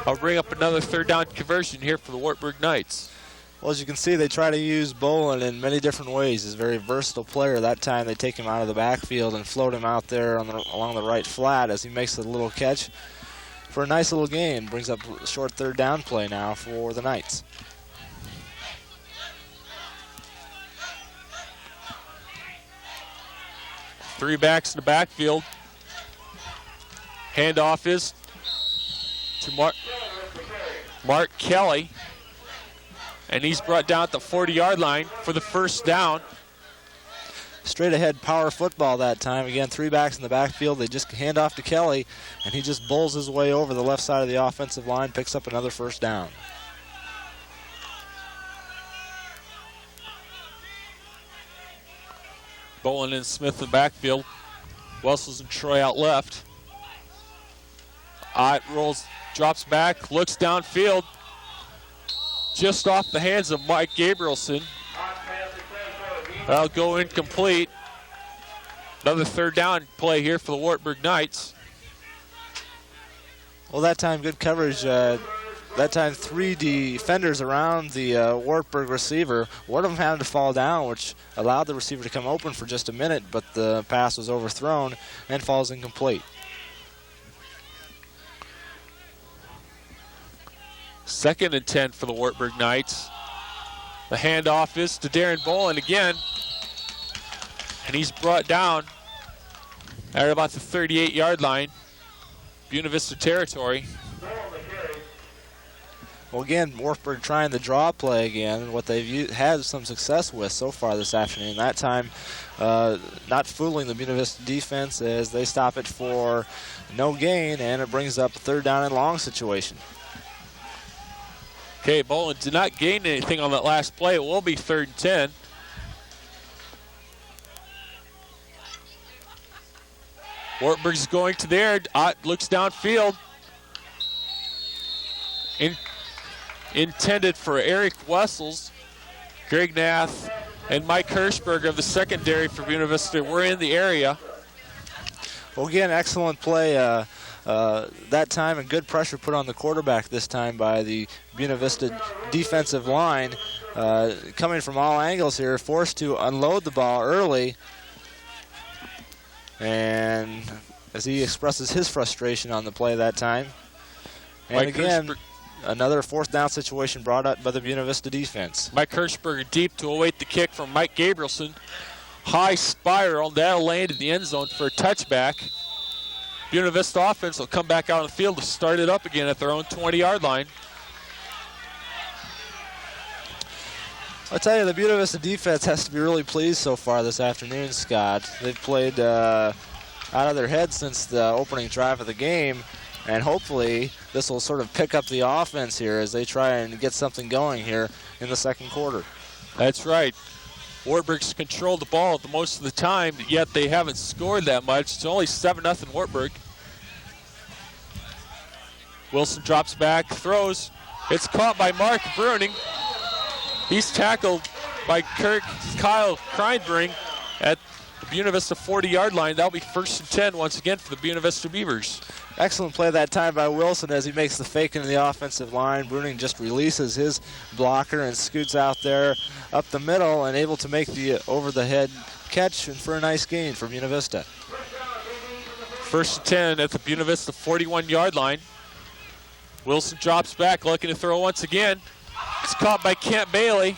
I'll bring up another third down conversion here for the Wartburg Knights. Well, as you can see, they try to use Bolin in many different ways. He's a very versatile player. That time they take him out of the backfield and float him out there along the right flat as he makes a little catch for a nice little gain. Brings up a short third down play now for the Knights. Three backs in the backfield. Handoff is to Mark Kelly. And he's brought down at the 40-yard line for the first down. Straight ahead power football that time. Again, 3 backs in the backfield. They just hand off to Kelly, and he just bowls his way over the left side of the offensive line, picks up another first down. Bolin and Smith in the backfield. Wessels and Troy out left. It rolls, drops back, looks downfield. Just off the hands of Mike Gabrielson. That'll go incomplete. Another third down play here for the Wartburg Knights. Well, that time good coverage that time 3 defenders around the Wartburg receiver. One of them had to fall down, which allowed the receiver to come open for just a minute, but the pass was overthrown and falls incomplete. Second and 10 for the Wartburg Knights. The handoff is to Darren Bolin again. And he's brought down at about the 38-yard line. Buena Vista territory. Well, again, Wartburg trying the draw play again, what they've had some success with so far this afternoon. That time, not fooling the Buena Vista defense as they stop it for no gain, and it brings up a 3rd down and long situation. Okay, Bolin did not gain anything on that last play. It will be 3rd and 10. Wartburg's going to there, looks downfield. Intended for Eric Wessels, Greg Nath, and Mike Hirschberg of the secondary for Buena Vista were in the area. Well, again, excellent play that time, and good pressure put on the quarterback this time by the Buena Vista defensive line. Coming from all angles here, forced to unload the ball early. And as he expresses his frustration on the play that time. And Mike again, Hirschberg, another 4th down situation brought up by the Buena Vista defense. Mike Hirschberger deep to await the kick from Mike Gabrielson. High spiral, that'll land in the end zone for a touchback. Buena Vista offense will come back out on the field to start it up again at their own 20-yard line. I'll tell you, the Buena Vista defense has to be really pleased so far this afternoon, Scott. They've played out of their heads since the opening drive of the game, and hopefully this will sort of pick up the offense here as they try and get something going here in the 2nd quarter. That's right. Wartburg's controlled the ball the most of the time, yet they haven't scored that much. It's only 7-0 Wartburg. Wilson drops back, throws. It's caught by Mark Bruning. He's tackled by Kyle Kreinbring at the Buena Vista 40-yard line. That'll be 1st and 10 once again for the Buena Vista Beavers. Excellent play that time by Wilson as he makes the fake into the offensive line. Bruning just releases his blocker and scoots out there up the middle and able to make the over-the-head catch and for a nice gain for Buena Vista. 1st and 10 at the Buena Vista 41-yard line. Wilson drops back, looking to throw once again. It's caught by Kent Bailey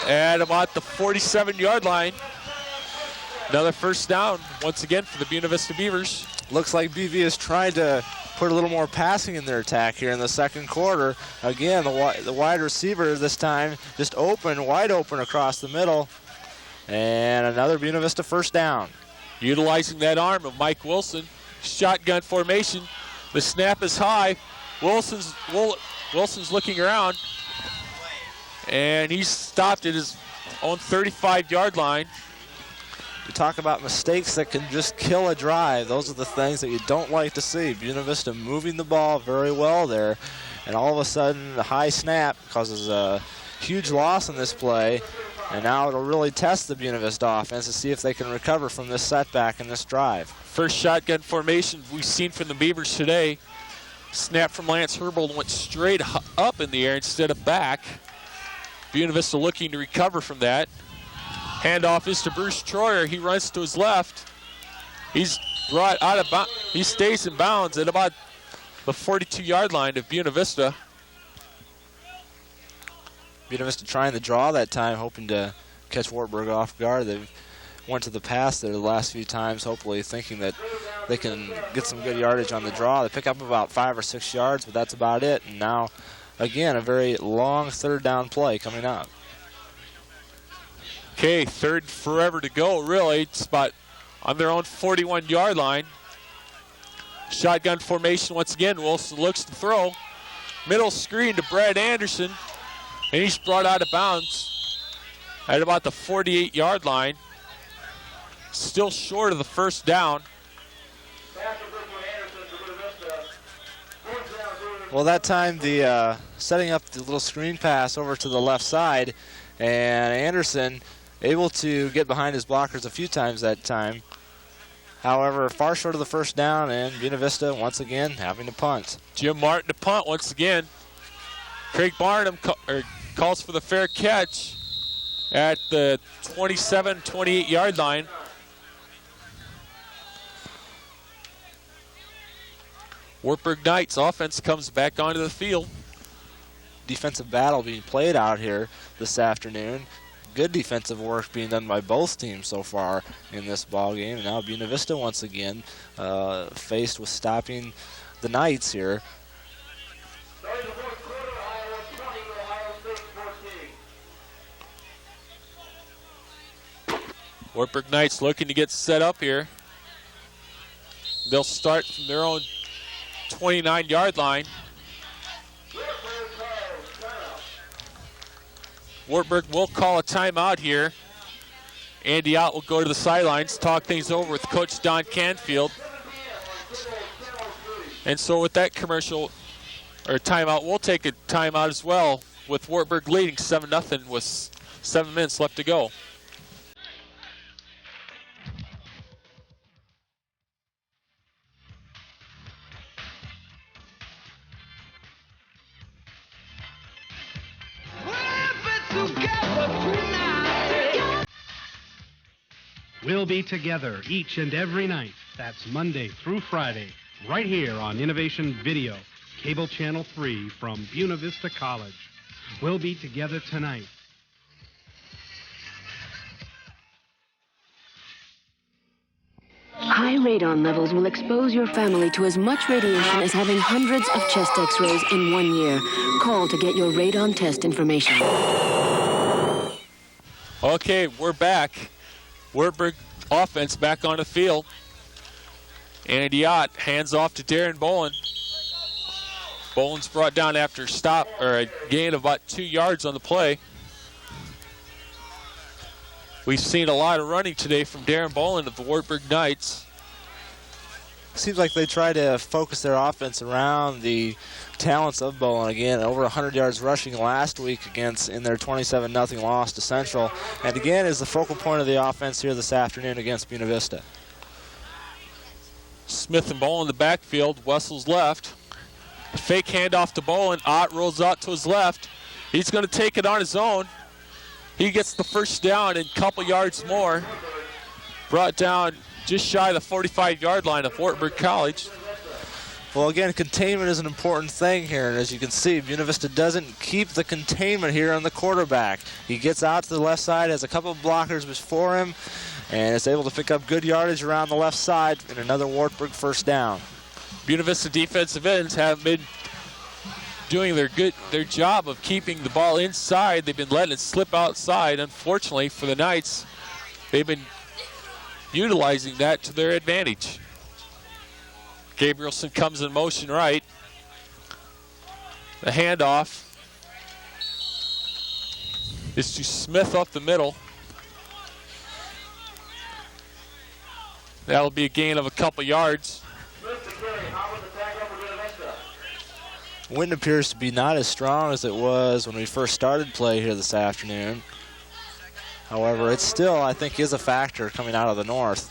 at about the 47-yard line. Another 1st down once again for the Buena Vista Beavers. Looks like BV is trying to put a little more passing in their attack here in the 2nd quarter. Again, the wide receiver this time just wide open across the middle. And another Buena Vista 1st down. Utilizing that arm of Mike Wilson. Shotgun formation. The snap is high. Wilson's looking around. And he's stopped at his own 35-yard line. You talk about mistakes that can just kill a drive. Those are the things that you don't like to see. Buena Vista moving the ball very well there. And all of a sudden, the high snap causes a huge loss in this play. And now it'll really test the Buena Vista offense to see if they can recover from this setback in this drive. First shotgun formation we've seen from the Beavers today. Snap from Lance Herbold went straight up in the air instead of back. Buena Vista looking to recover from that. Handoff is to Bruce Troyer. He runs to his left. He's brought out of bounds. He stays in bounds at about the 42-yard line of Buena Vista. Buena Vista trying the draw that time, hoping to catch Wartburg off guard. They've went to the pass there the last few times, hopefully thinking that they can get some good yardage on the draw. They pick up about 5 or 6 yards, but that's about it. And now, again, a very long 3rd down play coming up. Okay, 3rd forever to go, really. It's about on their own 41-yard line. Shotgun formation once again. Wilson looks to throw. Middle screen to Brad Anderson. And he's brought out of bounds at about the 48-yard line. Still short of the 1st down. Well, that time the setting up the little screen pass over to the left side, and Anderson able to get behind his blockers a few times that time. However, far short of the first down, and Buena Vista once again having to punt. Jim Martin to punt once again. Craig Barnum calls for the fair catch at the 27, 28-yard line. Wartburg Knights offense comes back onto the field. Defensive battle being played out here this afternoon. Good defensive work being done by both teams so far in this ball game. Now Buena Vista once again faced with stopping the Knights here. Wartburg Knights looking to get set up here. They'll start from their own 29-yard line. Wartburg will call a timeout here. Andy Ott will go to the sidelines, talk things over with Coach Don Canfield. And so with that commercial, or timeout, we'll take a timeout as well, with Wartburg leading 7-0 with 7 minutes left to go. We'll be together each and every night. That's Monday through Friday, right here on Innovation Video, Cable Channel 3 from Buena Vista College. We'll be together tonight. High radon levels will expose your family to as much radiation as having hundreds of chest x-rays in 1 year. Call to get your radon test information. Okay, we're back. Wartburg offense back on the field. Andy Ott hands off to Darren Bolin. Bolin's brought down after a gain of about 2 yards on the play. We've seen a lot of running today from Darren Bolin of the Wartburg Knights. Seems like they try to focus their offense around the talents of Bolin. Again, over 100 yards rushing last week in their 27-0 loss to Central. And again, is the focal point of the offense here this afternoon against Buena Vista. Smith and Bolin in the backfield. Wessel's left. A fake handoff to Bolin. Ott rolls out to his left. He's going to take it on his own. He gets the first down and a couple yards more. Brought down just shy of the 45-yard line of Wartburg College. Well, again, containment is an important thing here. And as you can see, Buena Vista doesn't keep the containment here on the quarterback. He gets out to the left side, has a couple of blockers before him, and is able to pick up good yardage around the left side and another Wartburg first down. Buena Vista defensive ends have been doing their job of keeping the ball inside. They've been letting it slip outside. Unfortunately for the Knights, they've been utilizing that to their advantage. Gabrielson comes in motion right. The handoff is to Smith up the middle. That'll be a gain of a couple yards. Wind appears to be not as strong as it was when we first started play here this afternoon. However, it still, I think, is a factor coming out of the north.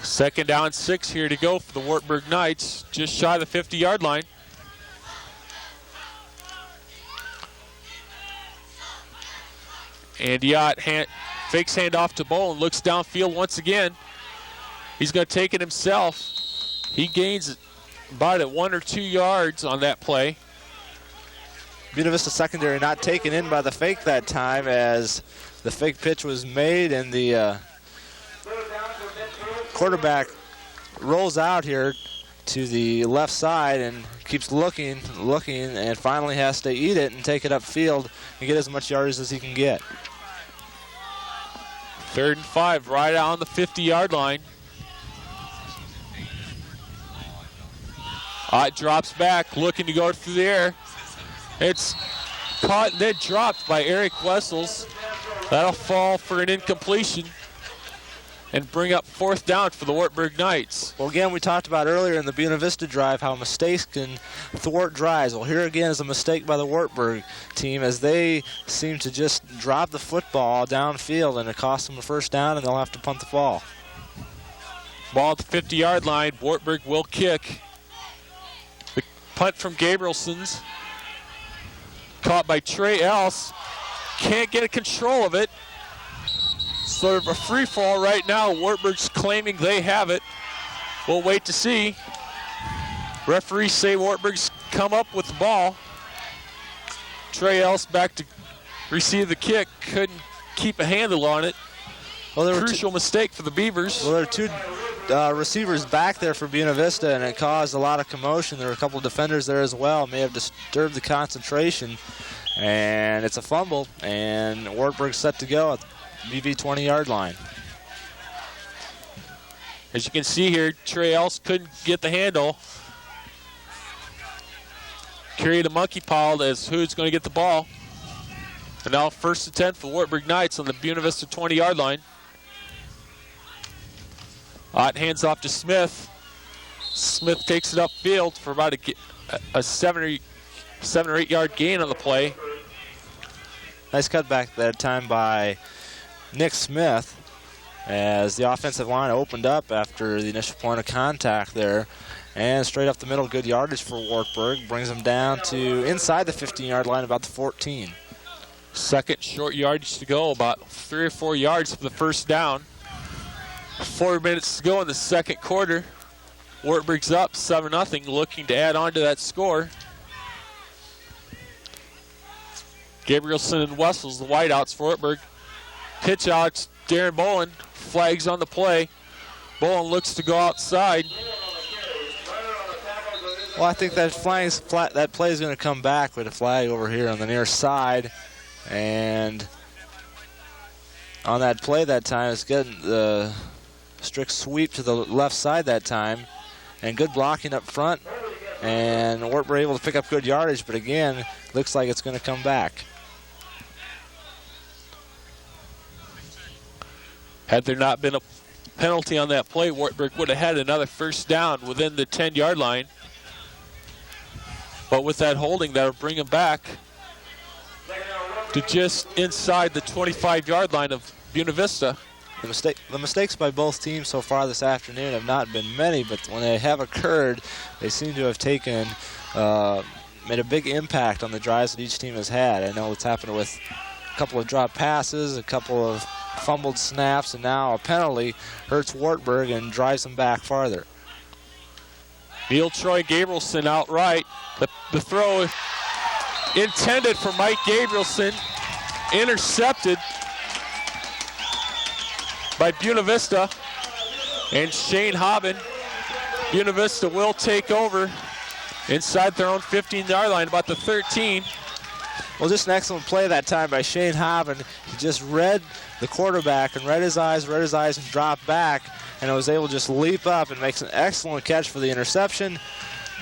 2nd down, 6 here to go for the Wartburg Knights, just shy of the 50-yard line. Andy Ott fakes handoff to Bolin, looks downfield once again. He's going to take it himself. He gains about at 1 or 2 yards on that play. Buena Vista secondary not taken in by the fake that time, as the fake pitch was made and the quarterback rolls out here to the left side and keeps looking, and finally has to eat it and take it upfield and get as much yardage as he can get. 3rd and 5, right on the 50-yard line. Ott drops back, looking to go through the air. It's caught and then dropped by Eric Wessels. That'll fall for an incompletion. and bring up 4th down for the Wartburg Knights. Well, again, we talked about earlier in the Buena Vista drive how mistakes can thwart drives. Well, here again is a mistake by the Wartburg team as they seem to just drop the football downfield, and it costs them a 1st down, and they'll have to punt the ball. Ball at the 50-yard line. Wartburg will kick. The punt from Gabrielson's. Caught by Trey Else. Can't get control of it. Sort of a free fall right now. Wartburg's claiming they have it. We'll wait to see. Referees say Wartburg's come up with the ball. Trey Else back to receive the kick. Couldn't keep a handle on it. Well, Crucial mistake for the Beavers. Well, there are 2 receivers back there for Buena Vista, and it caused a lot of commotion. There were a couple of defenders there as well. May have disturbed the concentration. And it's a fumble, and Wartburg's set to go at the BV 20-yard line. As you can see here, Trey Else couldn't get the handle. Carried a monkey paw as who's going to get the ball. And now 1st and 10 for Wartburg Knights on the Buena Vista 20-yard line. Ott hands off to Smith. Smith takes it upfield for about a 7 or 8 yard gain on the play. Nice cutback that time by Nick Smith as the offensive line opened up after the initial point of contact there. And straight up the middle, good yardage for Wartburg. Brings them down to inside the 15-yard line, about the 14. Second short yardage to go, about 3 or 4 yards for the 1st down. 4 minutes to go in the 2nd quarter. Wartburg's up 7-0, looking to add on to that score. Gabrielson and Wessels, the wideouts for Wartburg. Pitch out, Darren Bolin. Flags on the play. Bolin looks to go outside. Well, I think that that play is going to come back with a flag over here on the near side. And on that play that time, it's getting the strict sweep to the left side that time. And good blocking up front. And Wartburg able to pick up good yardage, but again, looks like it's going to come back. Had there not been a penalty on that play, Wartburg would have had another 1st down within the 10-yard line. But with that holding, that'll bring him back to just inside the 25-yard line of Buena Vista. The mistakes by both teams so far this afternoon have not been many, but when they have occurred, they seem to have made a big impact on the drives that each team has had. I know it's happened with a couple of dropped passes, a couple of fumbled snaps, and now a penalty hurts Wartburg and drives them back farther. Neil Troy Gabrielson outright. The throw intended for Mike Gabrielson, intercepted by Buena Vista and Shane Hobbin. Buena Vista will take over inside their own 15-yard line, about the 13. Well, just an excellent play that time by Shane Hobbin. He just read the quarterback and read his eyes and dropped back, and was able to just leap up and makes an excellent catch for the interception.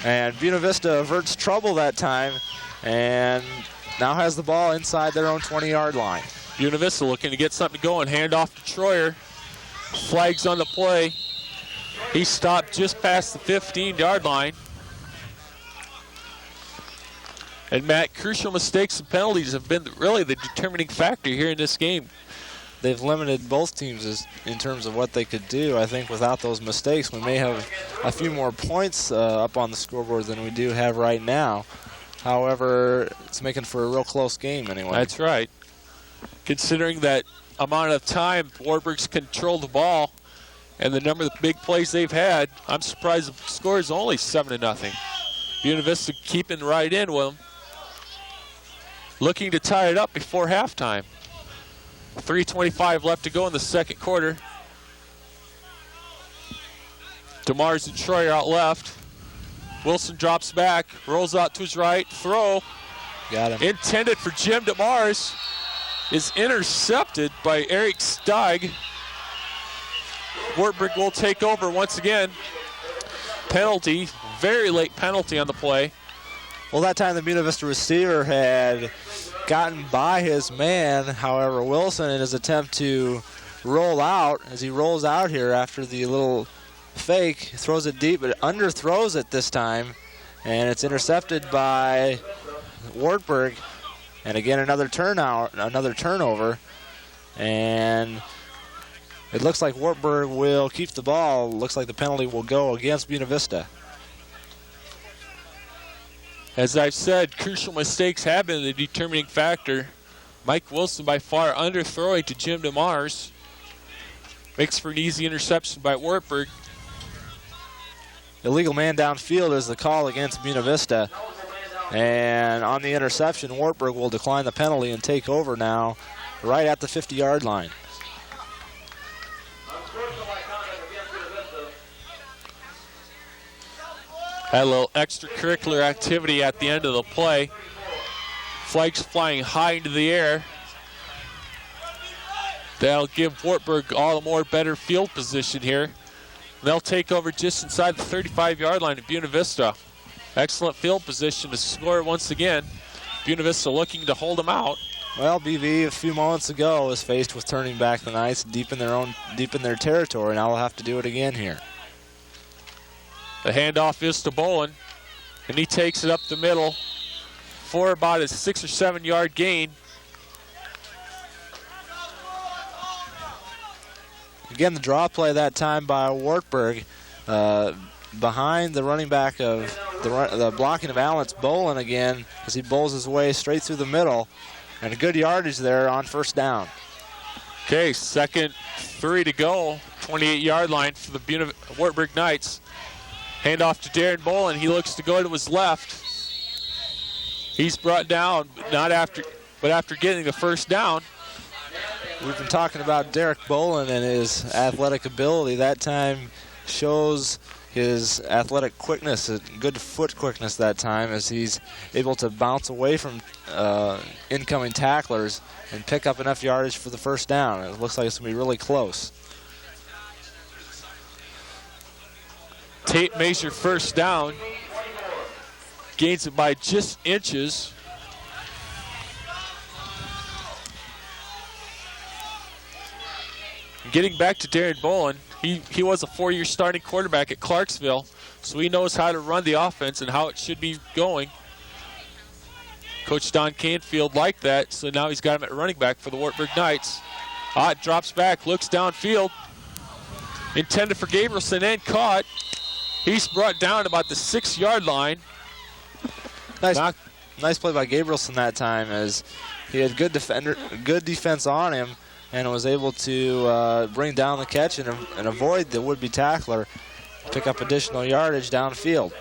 And Buena Vista averts trouble that time and now has the ball inside their own 20-yard line. Buena Vista looking to get something going. Hand off to Troyer. Flags on the play. He stopped just past the 15-yard line. And Matt, crucial mistakes and penalties have been really the determining factor here in this game. They've limited both teams in terms of what they could do. I think without those mistakes, we may have a few more points up on the scoreboard than we do have right now. However, it's making for a real close game anyway. That's right. Considering that amount of time Wartburg's controlled the ball and the number of big plays they've had, I'm surprised the score is only 7-0. Buena Vista keeping right in with them. Looking to tie it up before halftime. 3:25 left to go in the second quarter. DeMars and Troyer out left. Wilson drops back, rolls out to his right, throw. Got him. Intended for Jim DeMars is intercepted by Eric Steig. Wartburg will take over once again. Penalty, very late penalty on the play. Well, that time the Buena Vista receiver had gotten by his man. However, Wilson, in his attempt to roll out. As he rolls out here after the little fake, he throws it deep, but underthrows it this time. And it's intercepted by Wartburg. And again, another turnover. And it looks like Wartburg will keep the ball. Looks like the penalty will go against Buena Vista. As I've said, crucial mistakes have been the determining factor. Mike Wilson by far underthrowing to Jim DeMars. Makes for an easy interception by Wartburg. Illegal man downfield is the call against Buena Vista. And on the interception, Wartburg will decline the penalty and take over now right at the 50-yard line. Had a little extracurricular activity at the end of the play. Flags flying high into the air. That'll give Wartburg all the more better field position here. They'll take over just inside the 35-yard line of Buena Vista. Excellent field position to score once again. Buena Vista looking to hold them out. Well, BV a few moments ago was faced with turning back the Knights deep in their territory. Now they'll have to do it again here. The handoff is to Bolin, and he takes it up the middle for about a 6 or 7 yard gain. Again, the draw play that time by Wartburg behind the running back of the blocking of Alex Bolin again as he bowls his way straight through the middle, and a good yardage there on first down. Okay, 2nd 3 to go, 28-yard line for the Wartburg Knights. Handoff to Darren Bolin. He looks to go to his left. He's brought down, but after getting the first down. We've been talking about Derek Bolin and his athletic ability. That time shows his athletic quickness, good foot quickness that time, as he's able to bounce away from incoming tacklers and pick up enough yardage for the first down. It looks like it's going to be really close. Tape measure first down. Gains it by just inches. Getting back to Darren Bolin, he was a 4-year starting quarterback at Clarksville, so he knows how to run the offense and how it should be going. Coach Don Canfield liked that, so now he's got him at running back for the Wartburg Knights. Ott drops back, looks downfield. Intended for Gabrielson and caught. He's brought down about the 6-yard line. Nice play by Gabrielson that time, as he had good defense on him and was able to bring down the catch and avoid the would-be tackler, pick up additional yardage downfield.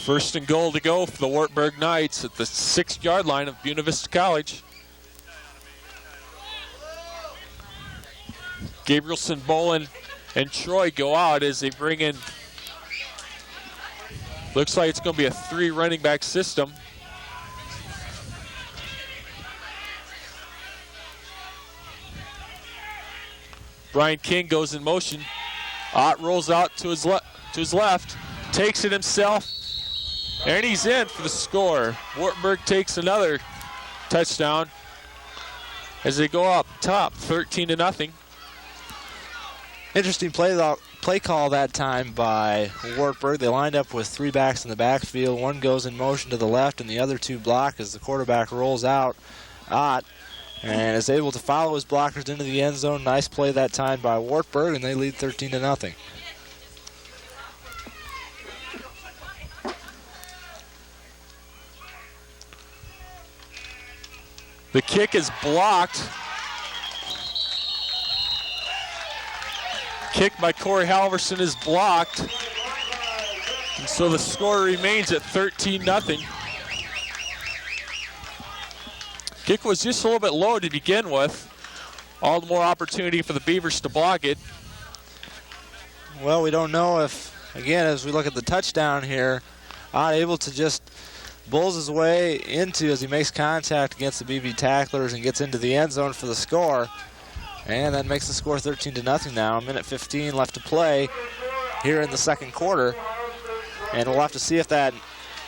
1st and goal to go for the Wartburg Knights at the 6-yard line of Buena Vista College. Gabrielson, Bolin, and Troy go out as they bring in, looks like it's going to be a 3 running back system. Brian King goes in motion. Ott rolls out to his left, takes it himself, and he's in for the score. Wartburg takes another touchdown as they go up top, 13-0. Interesting play call that time by Wartburg. They lined up with 3 backs in the backfield. One goes in motion to the left, and the other 2 block as the quarterback rolls out. Ott and is able to follow his blockers into the end zone. Nice play that time by Wartburg, and they lead 13-0. The kick is blocked. Kick by Corey Halverson is blocked. And so the score remains at 13-0. Kick was just a little bit low to begin with. All the more opportunity for the Beavers to block it. Well, we don't know if, again, as we look at the touchdown here, Ott able to just bulls his way into as he makes contact against the BV tacklers and gets into the end zone for the score. And that makes the score 13-0 now. 1:15 left to play here in the second quarter. And we'll have to see if that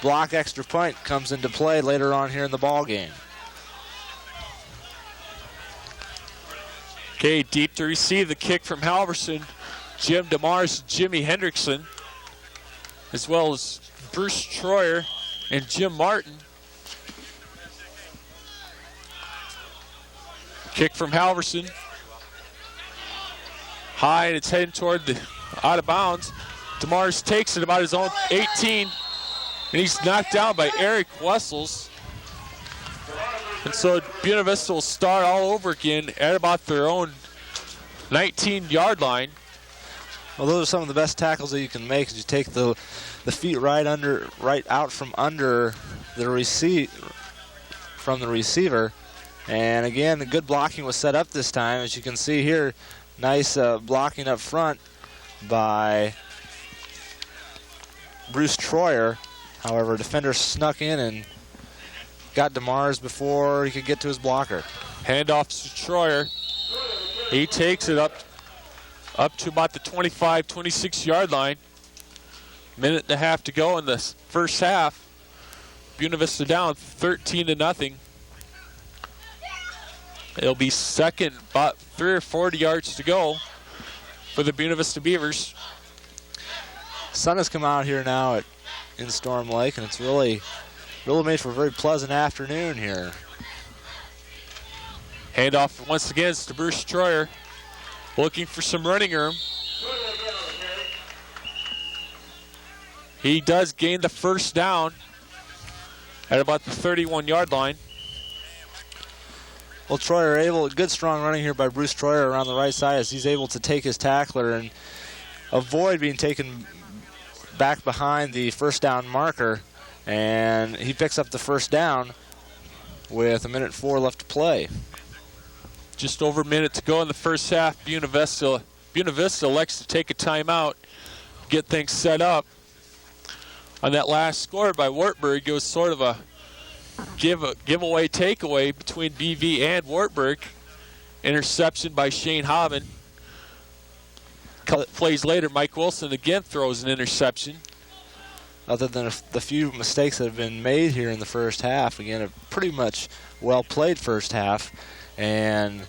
block extra point comes into play later on here in the ball game. Okay, deep to receive the kick from Halverson. Jim DeMars, Jimmy Hendrickson, as well as Bruce Troyer and Jim Martin. Kick from Halverson. High, and it's heading toward the out of bounds. DeMars takes it about his own 18, and he's knocked down by Eric Wessels. And so Buena Vista will start all over again at about their own 19-yard line. Well, those are some of the best tackles that you can make. Is you take the feet right out from under the receiver, and again, the good blocking was set up this time, as you can see here. Nice blocking up front by Bruce Troyer. However, a defender snuck in and got DeMars before he could get to his blocker. Handoff to Troyer. He takes it up to about the 25, 26-yard line. Minute and a half to go in the first half. Buena Vista down 13-0. It'll be second, about 3 or 4 yards to go for the Buena Vista Beavers. Sun has come out here now in Storm Lake, and it's really made for a very pleasant afternoon here. Handoff once again to Bruce Troyer, looking for some running room. He does gain the first down at about the 31-yard line. Well, Troyer good strong running here by Bruce Troyer around the right side, as he's able to take his tackler and avoid being taken back behind the first down marker, and he picks up the first down with 1:04 left to play. Just over a minute to go in the first half. Buena Vista elects to take a timeout, get things set up. On that last score by Wartburg, it was sort of a giveaway takeaway between BV and Wartburg. Interception by Shane Hobbin. A couple plays later, Mike Wilson again throws an interception. Other than the few mistakes that have been made here in the first half, again, a pretty much well-played first half. And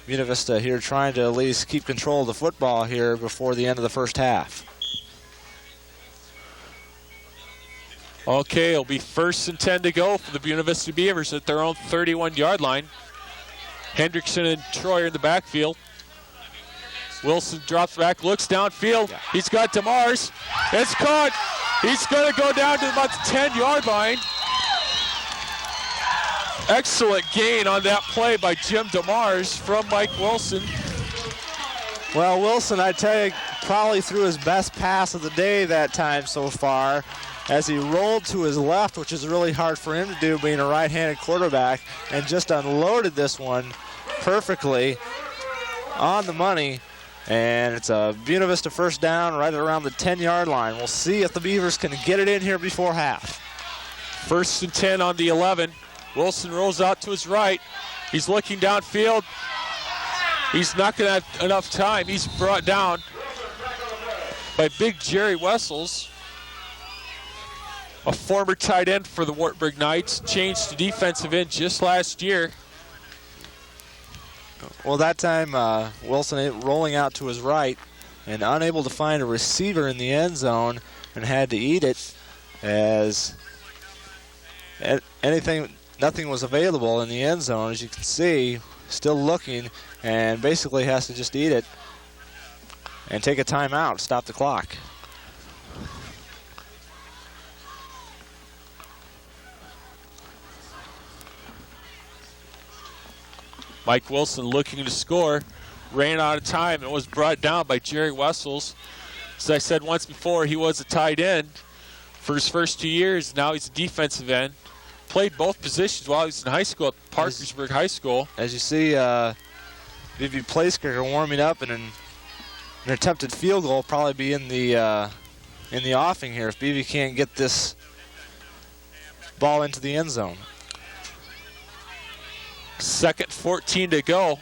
Buena Vista here trying to at least keep control of the football here before the end of the first half. Okay, it'll be 1st and 10 to go for the Buena Vista Beavers at their own 31-yard line. Hendrickson and Troyer in the backfield. Wilson drops back, looks downfield. Yeah. He's got DeMars. It's caught. He's going to go down to about the 10-yard line. Excellent gain on that play by Jim DeMars from Mike Wilson. Well, Wilson, I tell you, probably threw his best pass of the day that time so far, as he rolled to his left, which is really hard for him to do being a right-handed quarterback, and just unloaded this one perfectly on the money. And it's a Buena Vista first down right around the 10-yard line. We'll see if the Beavers can get it in here before half. 1st and 10 on the 11. Wilson rolls out to his right. He's looking downfield. He's not going to have enough time. He's brought down by big Jerry Wessels, a former tight end for the Wartburg Knights, changed to defensive end just last year. Well, that time Wilson rolling out to his right and unable to find a receiver in the end zone, and had to eat it, as nothing was available in the end zone, as you can see, still looking, and basically has to just eat it and take a timeout, stop the clock. Mike Wilson looking to score, ran out of time and was brought down by Jerry Wessels. As I said once before, he was a tight end for his first 2 years. Now he's a defensive end. Played both positions while he was in high school at Parkersburg High School. As you see, Vivi Playskicker warming up, and an attempted field goal will probably be in the offing here if Vivi can't get this ball into the end zone. 2nd 14 to go.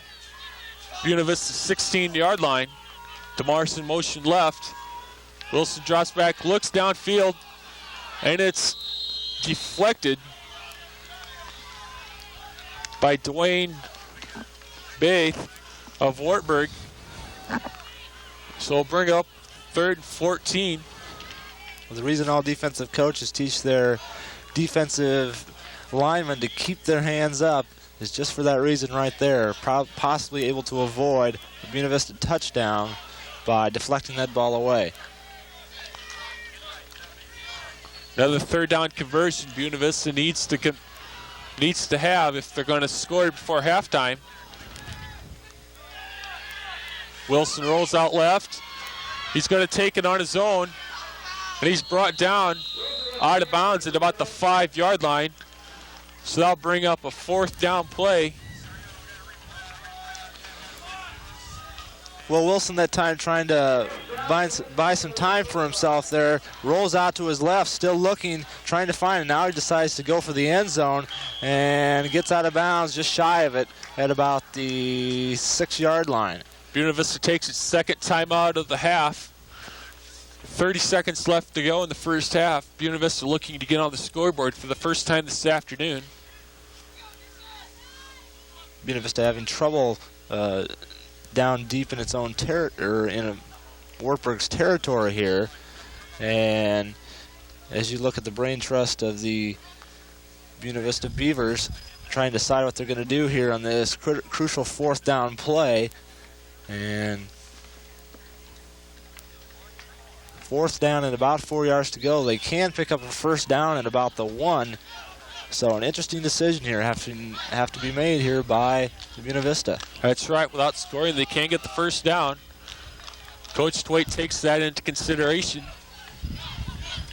Buena Vista 16-yard line. DeMars in motion left. Wilson drops back, looks downfield, and it's deflected by Dwayne Baith. of Wartburg. So we'll bring up 3rd and 14. Well, the reason all defensive coaches teach their defensive linemen to keep their hands up is just for that reason right there. Possibly able to avoid a Buena Vista touchdown by deflecting that ball away. Another 3rd down conversion Buena Vista needs to have if they're going to score before halftime. Wilson rolls out left. He's going to take it on his own, and he's brought down out of bounds at about the 5-yard line. So that'll bring up a 4th down play. Well, Wilson that time trying to buy some time for himself there. Rolls out to his left, still looking, trying to find it. Now he decides to go for the end zone and gets out of bounds just shy of it at about the 6-yard line. Buena Vista takes its 2nd timeout of the half. 30 seconds left to go in the first half. Buena Vista looking to get on the scoreboard for the first time this afternoon. Buena Vista having trouble down deep in its own Wartburg's territory here. And as you look at the brain trust of the Buena Vista Beavers, trying to decide what they're going to do here on this crucial 4th down play. And 4th down and about 4 yards to go. They can pick up a 1st down at about the 1. So an interesting decision here have to be made here by the Buena Vista. That's right. Without scoring, they can't get the 1st down. Coach Twait takes that into consideration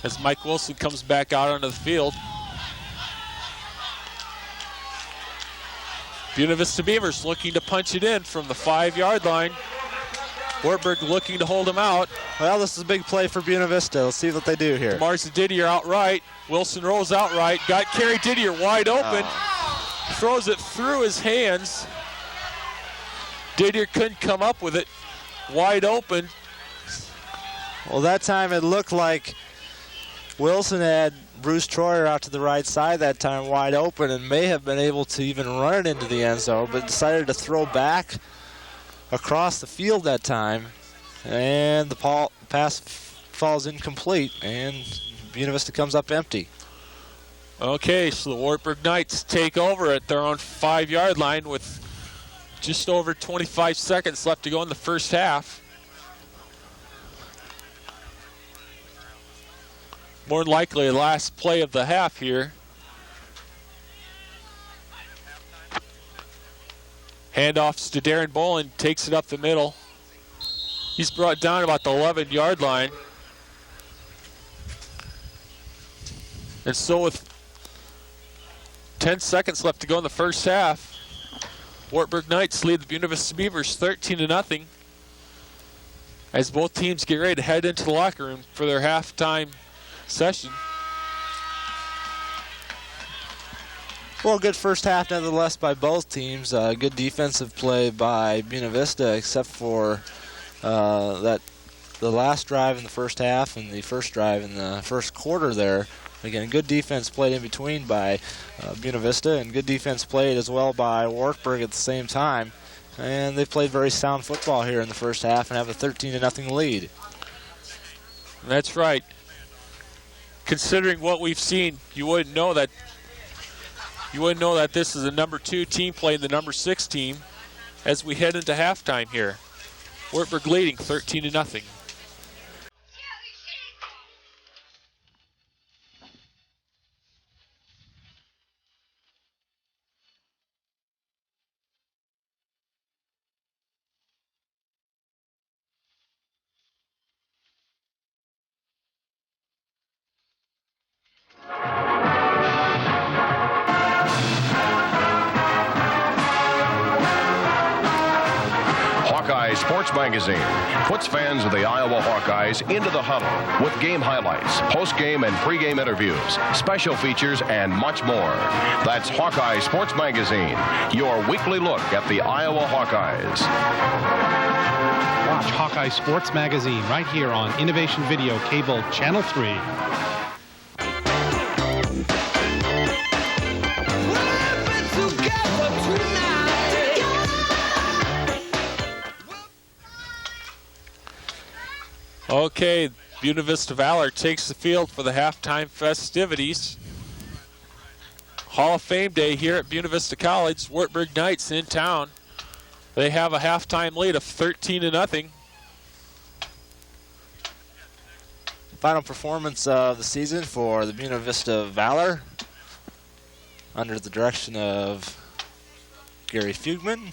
as Mike Wilson comes back out onto the field. Buena Vista Beavers looking to punch it in from the 5-yard line. Wartburg looking to hold him out. Well, this is a big play for Buena Vista. Let's see what they do here. Marza Didier out right. Wilson rolls out right. Got Kerry Didier wide open. Throws it through his hands. Didier couldn't come up with it. Wide open. Well, that time it looked like Wilson had Bruce Troyer out to the right side that time wide open and may have been able to even run it into the end zone, but decided to throw back across the field that time. And the pass falls incomplete, and Buena Vista comes up empty. Okay, so the Wartburg Knights take over at their own 5-yard line with just over 25 seconds left to go in the first half. More than likely the last play of the half here. Handoffs to Darren Bolin, takes it up the middle. He's brought down about the 11-yard line. And so with 10 seconds left to go in the first half, Wartburg Knights lead the Buena Vista Beavers 13-0 as both teams get ready to head into the locker room for their halftime session. Well, good first half nevertheless by both teams. Good defensive play by Buena Vista, except for the last drive in the first half and the first drive in the first quarter there. Again, good defense played in between by Buena Vista, and good defense played as well by Wartburg at the same time. And they played very sound football here in the first half and have a 13-0 lead. That's right. Considering what we've seen, you wouldn't know that this is a number 2 team playing the number 6 team as we head into halftime here. Wartburg leading 13-0. Sports Magazine puts fans of the Iowa Hawkeyes into the huddle with game highlights, post-game and pre-game interviews, special features, and much more. That's Hawkeye Sports Magazine, your weekly look at the Iowa Hawkeyes. Watch Hawkeye Sports Magazine right here on Innovation Video Cable Channel 3. Okay, Buena Vista Valor takes the field for the halftime festivities. Hall of Fame Day here at Buena Vista College. Wartburg Knights in town. They have a halftime lead of 13-0. Final performance of the season for the Buena Vista Valor under the direction of Gary Fugman.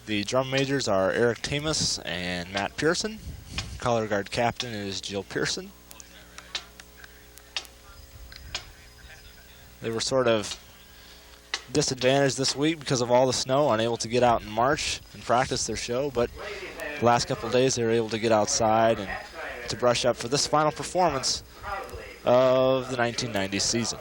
The drum majors are Eric Tamus and Matt Pearson. Color guard captain is Jill Pearson. They were sort of disadvantaged this week because of all the snow, unable to get out in March and practice their show, but the last couple of days they were able to get outside and to brush up for this final performance of the 1990 season.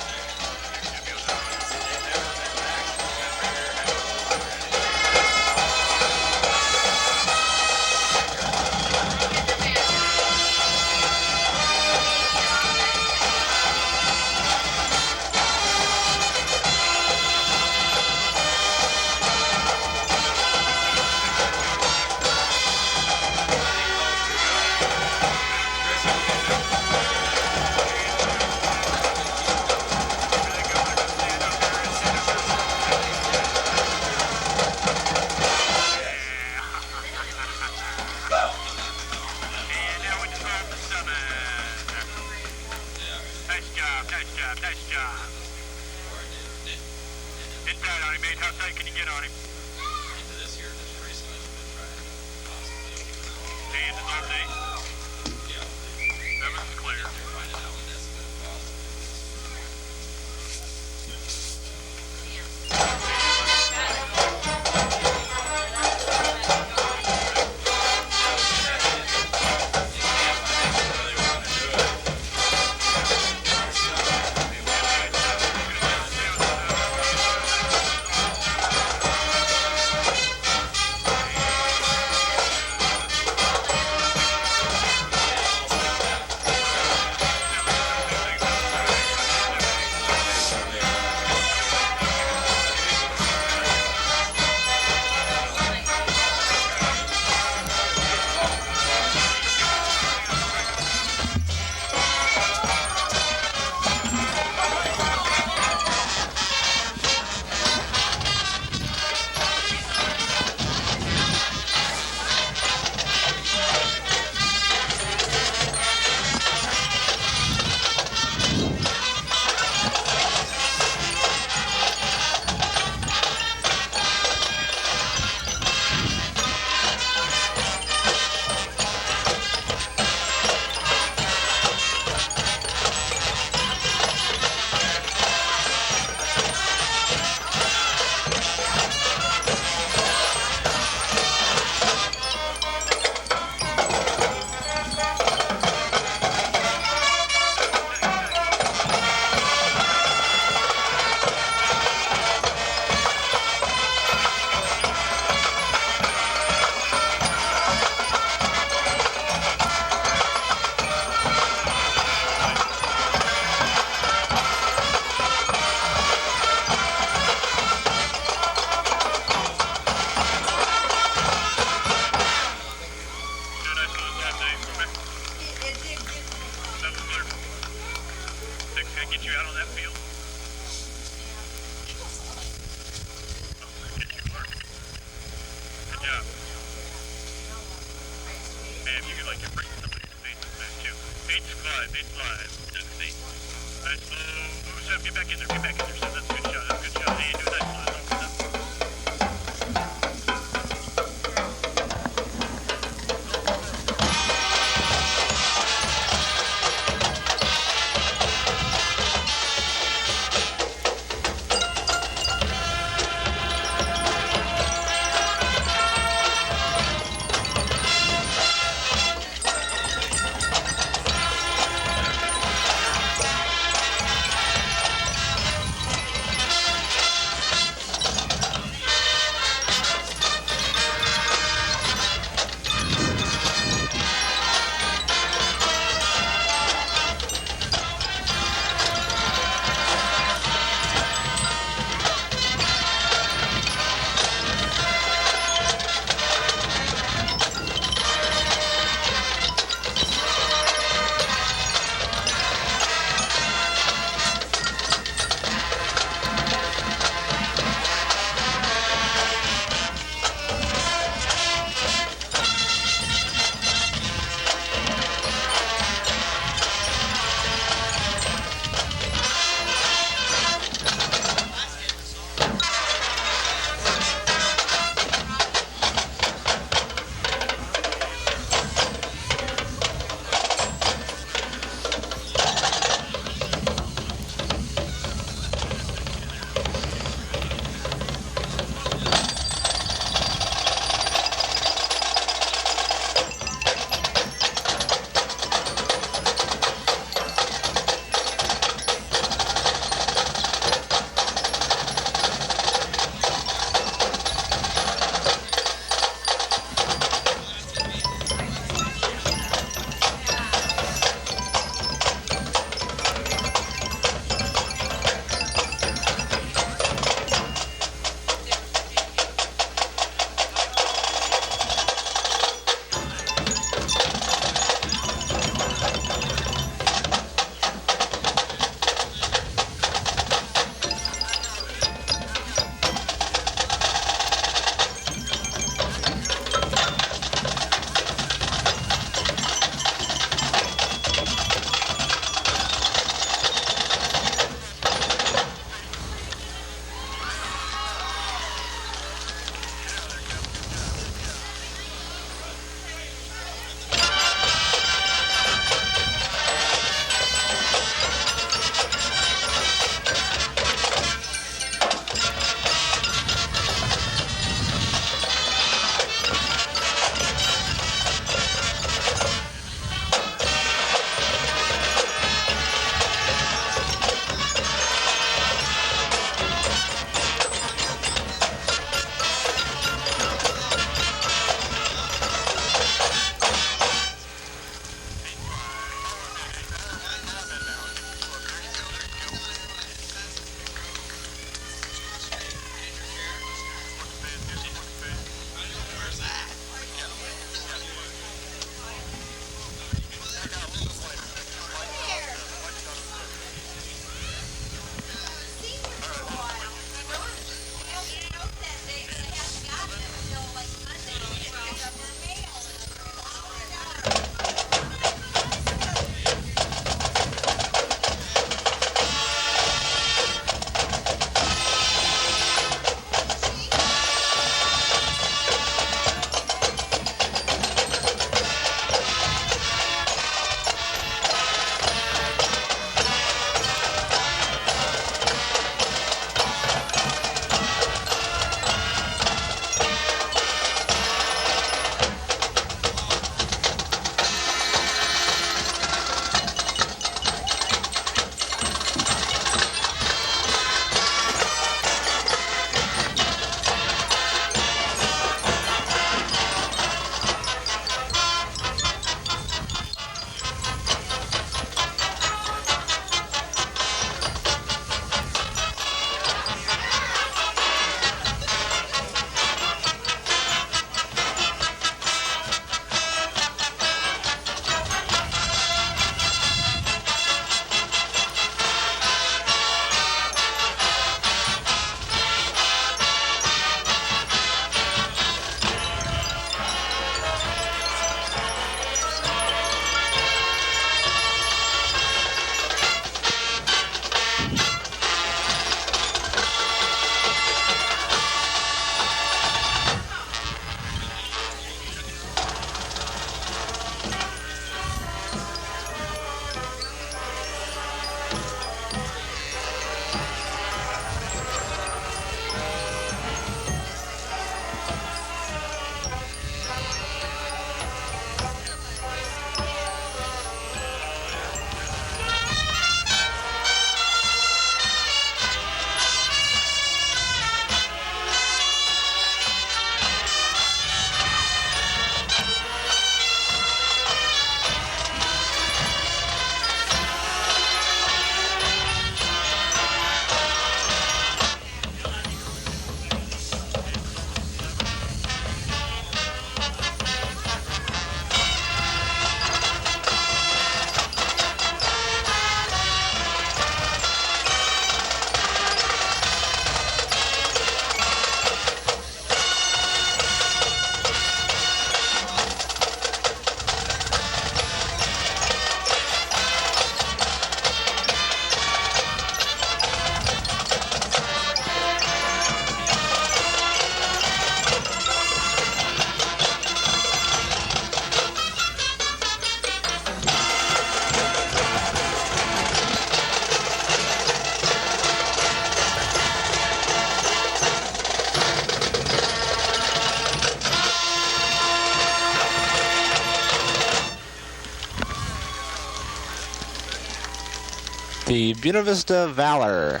The Buena Vista Valor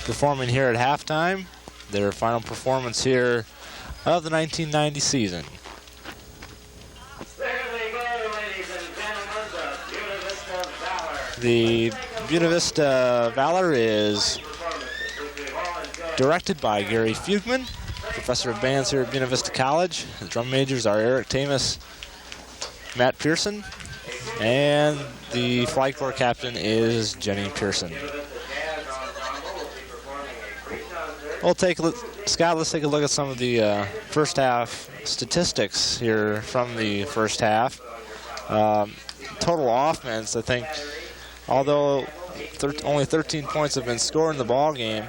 performing here at halftime. Their final performance here of the 1990 season. There they go, ladies and gentlemen, the Buena Vista Valor. The Buena Vista Valor is directed by Gary Fugman, professor of bands here at Buena Vista College. The drum majors are Eric Tamas, Matt Pearson, and the flight corps captain is Jenny Pearson. We'll take a look, Scott, let's take a look at some of the first half statistics here from the first half. Total offense, I think, although only 13 points have been scored in the ball game,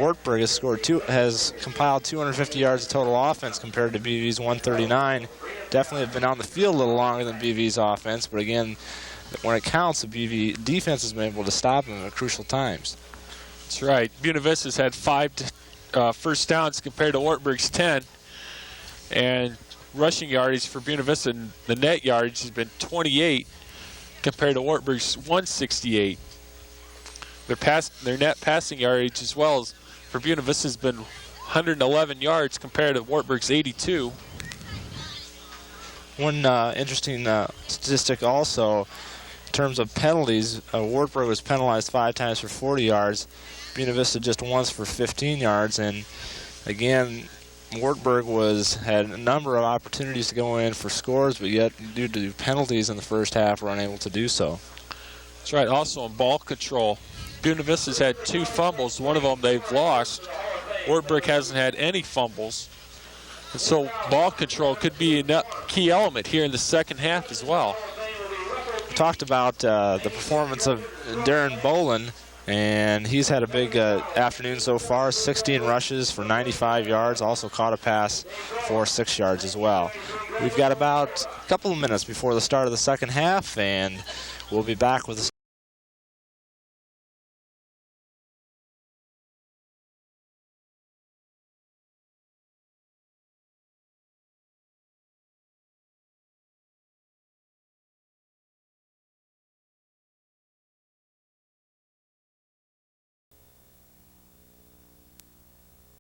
Wartburg has compiled 250 yards of total offense compared to BV's 139. Definitely have been on the field a little longer than BV's offense, but again, when it counts, the BV defense has been able to stop them at crucial times. That's right. Buena Vista's had 5 first downs compared to Wartburg's 10. And rushing yardage for Buena Vista, the net yardage has been 28 compared to Wartburg's 168. Their net passing yardage as well as for Buena Vista has been 111 yards compared to Wartburg's 82. One interesting statistic also, in terms of penalties, Wartburg was penalized 5 times for 40 yards. Buena Vista just once for 15 yards. And again, Wartburg had a number of opportunities to go in for scores, but yet due to penalties in the first half were unable to do so. That's right. Also in ball control, Buena Vista's had 2 fumbles. One of them they've lost. Wartburg hasn't had any fumbles. And so ball control could be a key element here in the second half as well. We talked about the performance of Darren Bolin, and he's had a big afternoon so far. 16 rushes for 95 yards, also caught a pass for 6 yards as well. We've got about a couple of minutes before the start of the second half, and we'll be back with the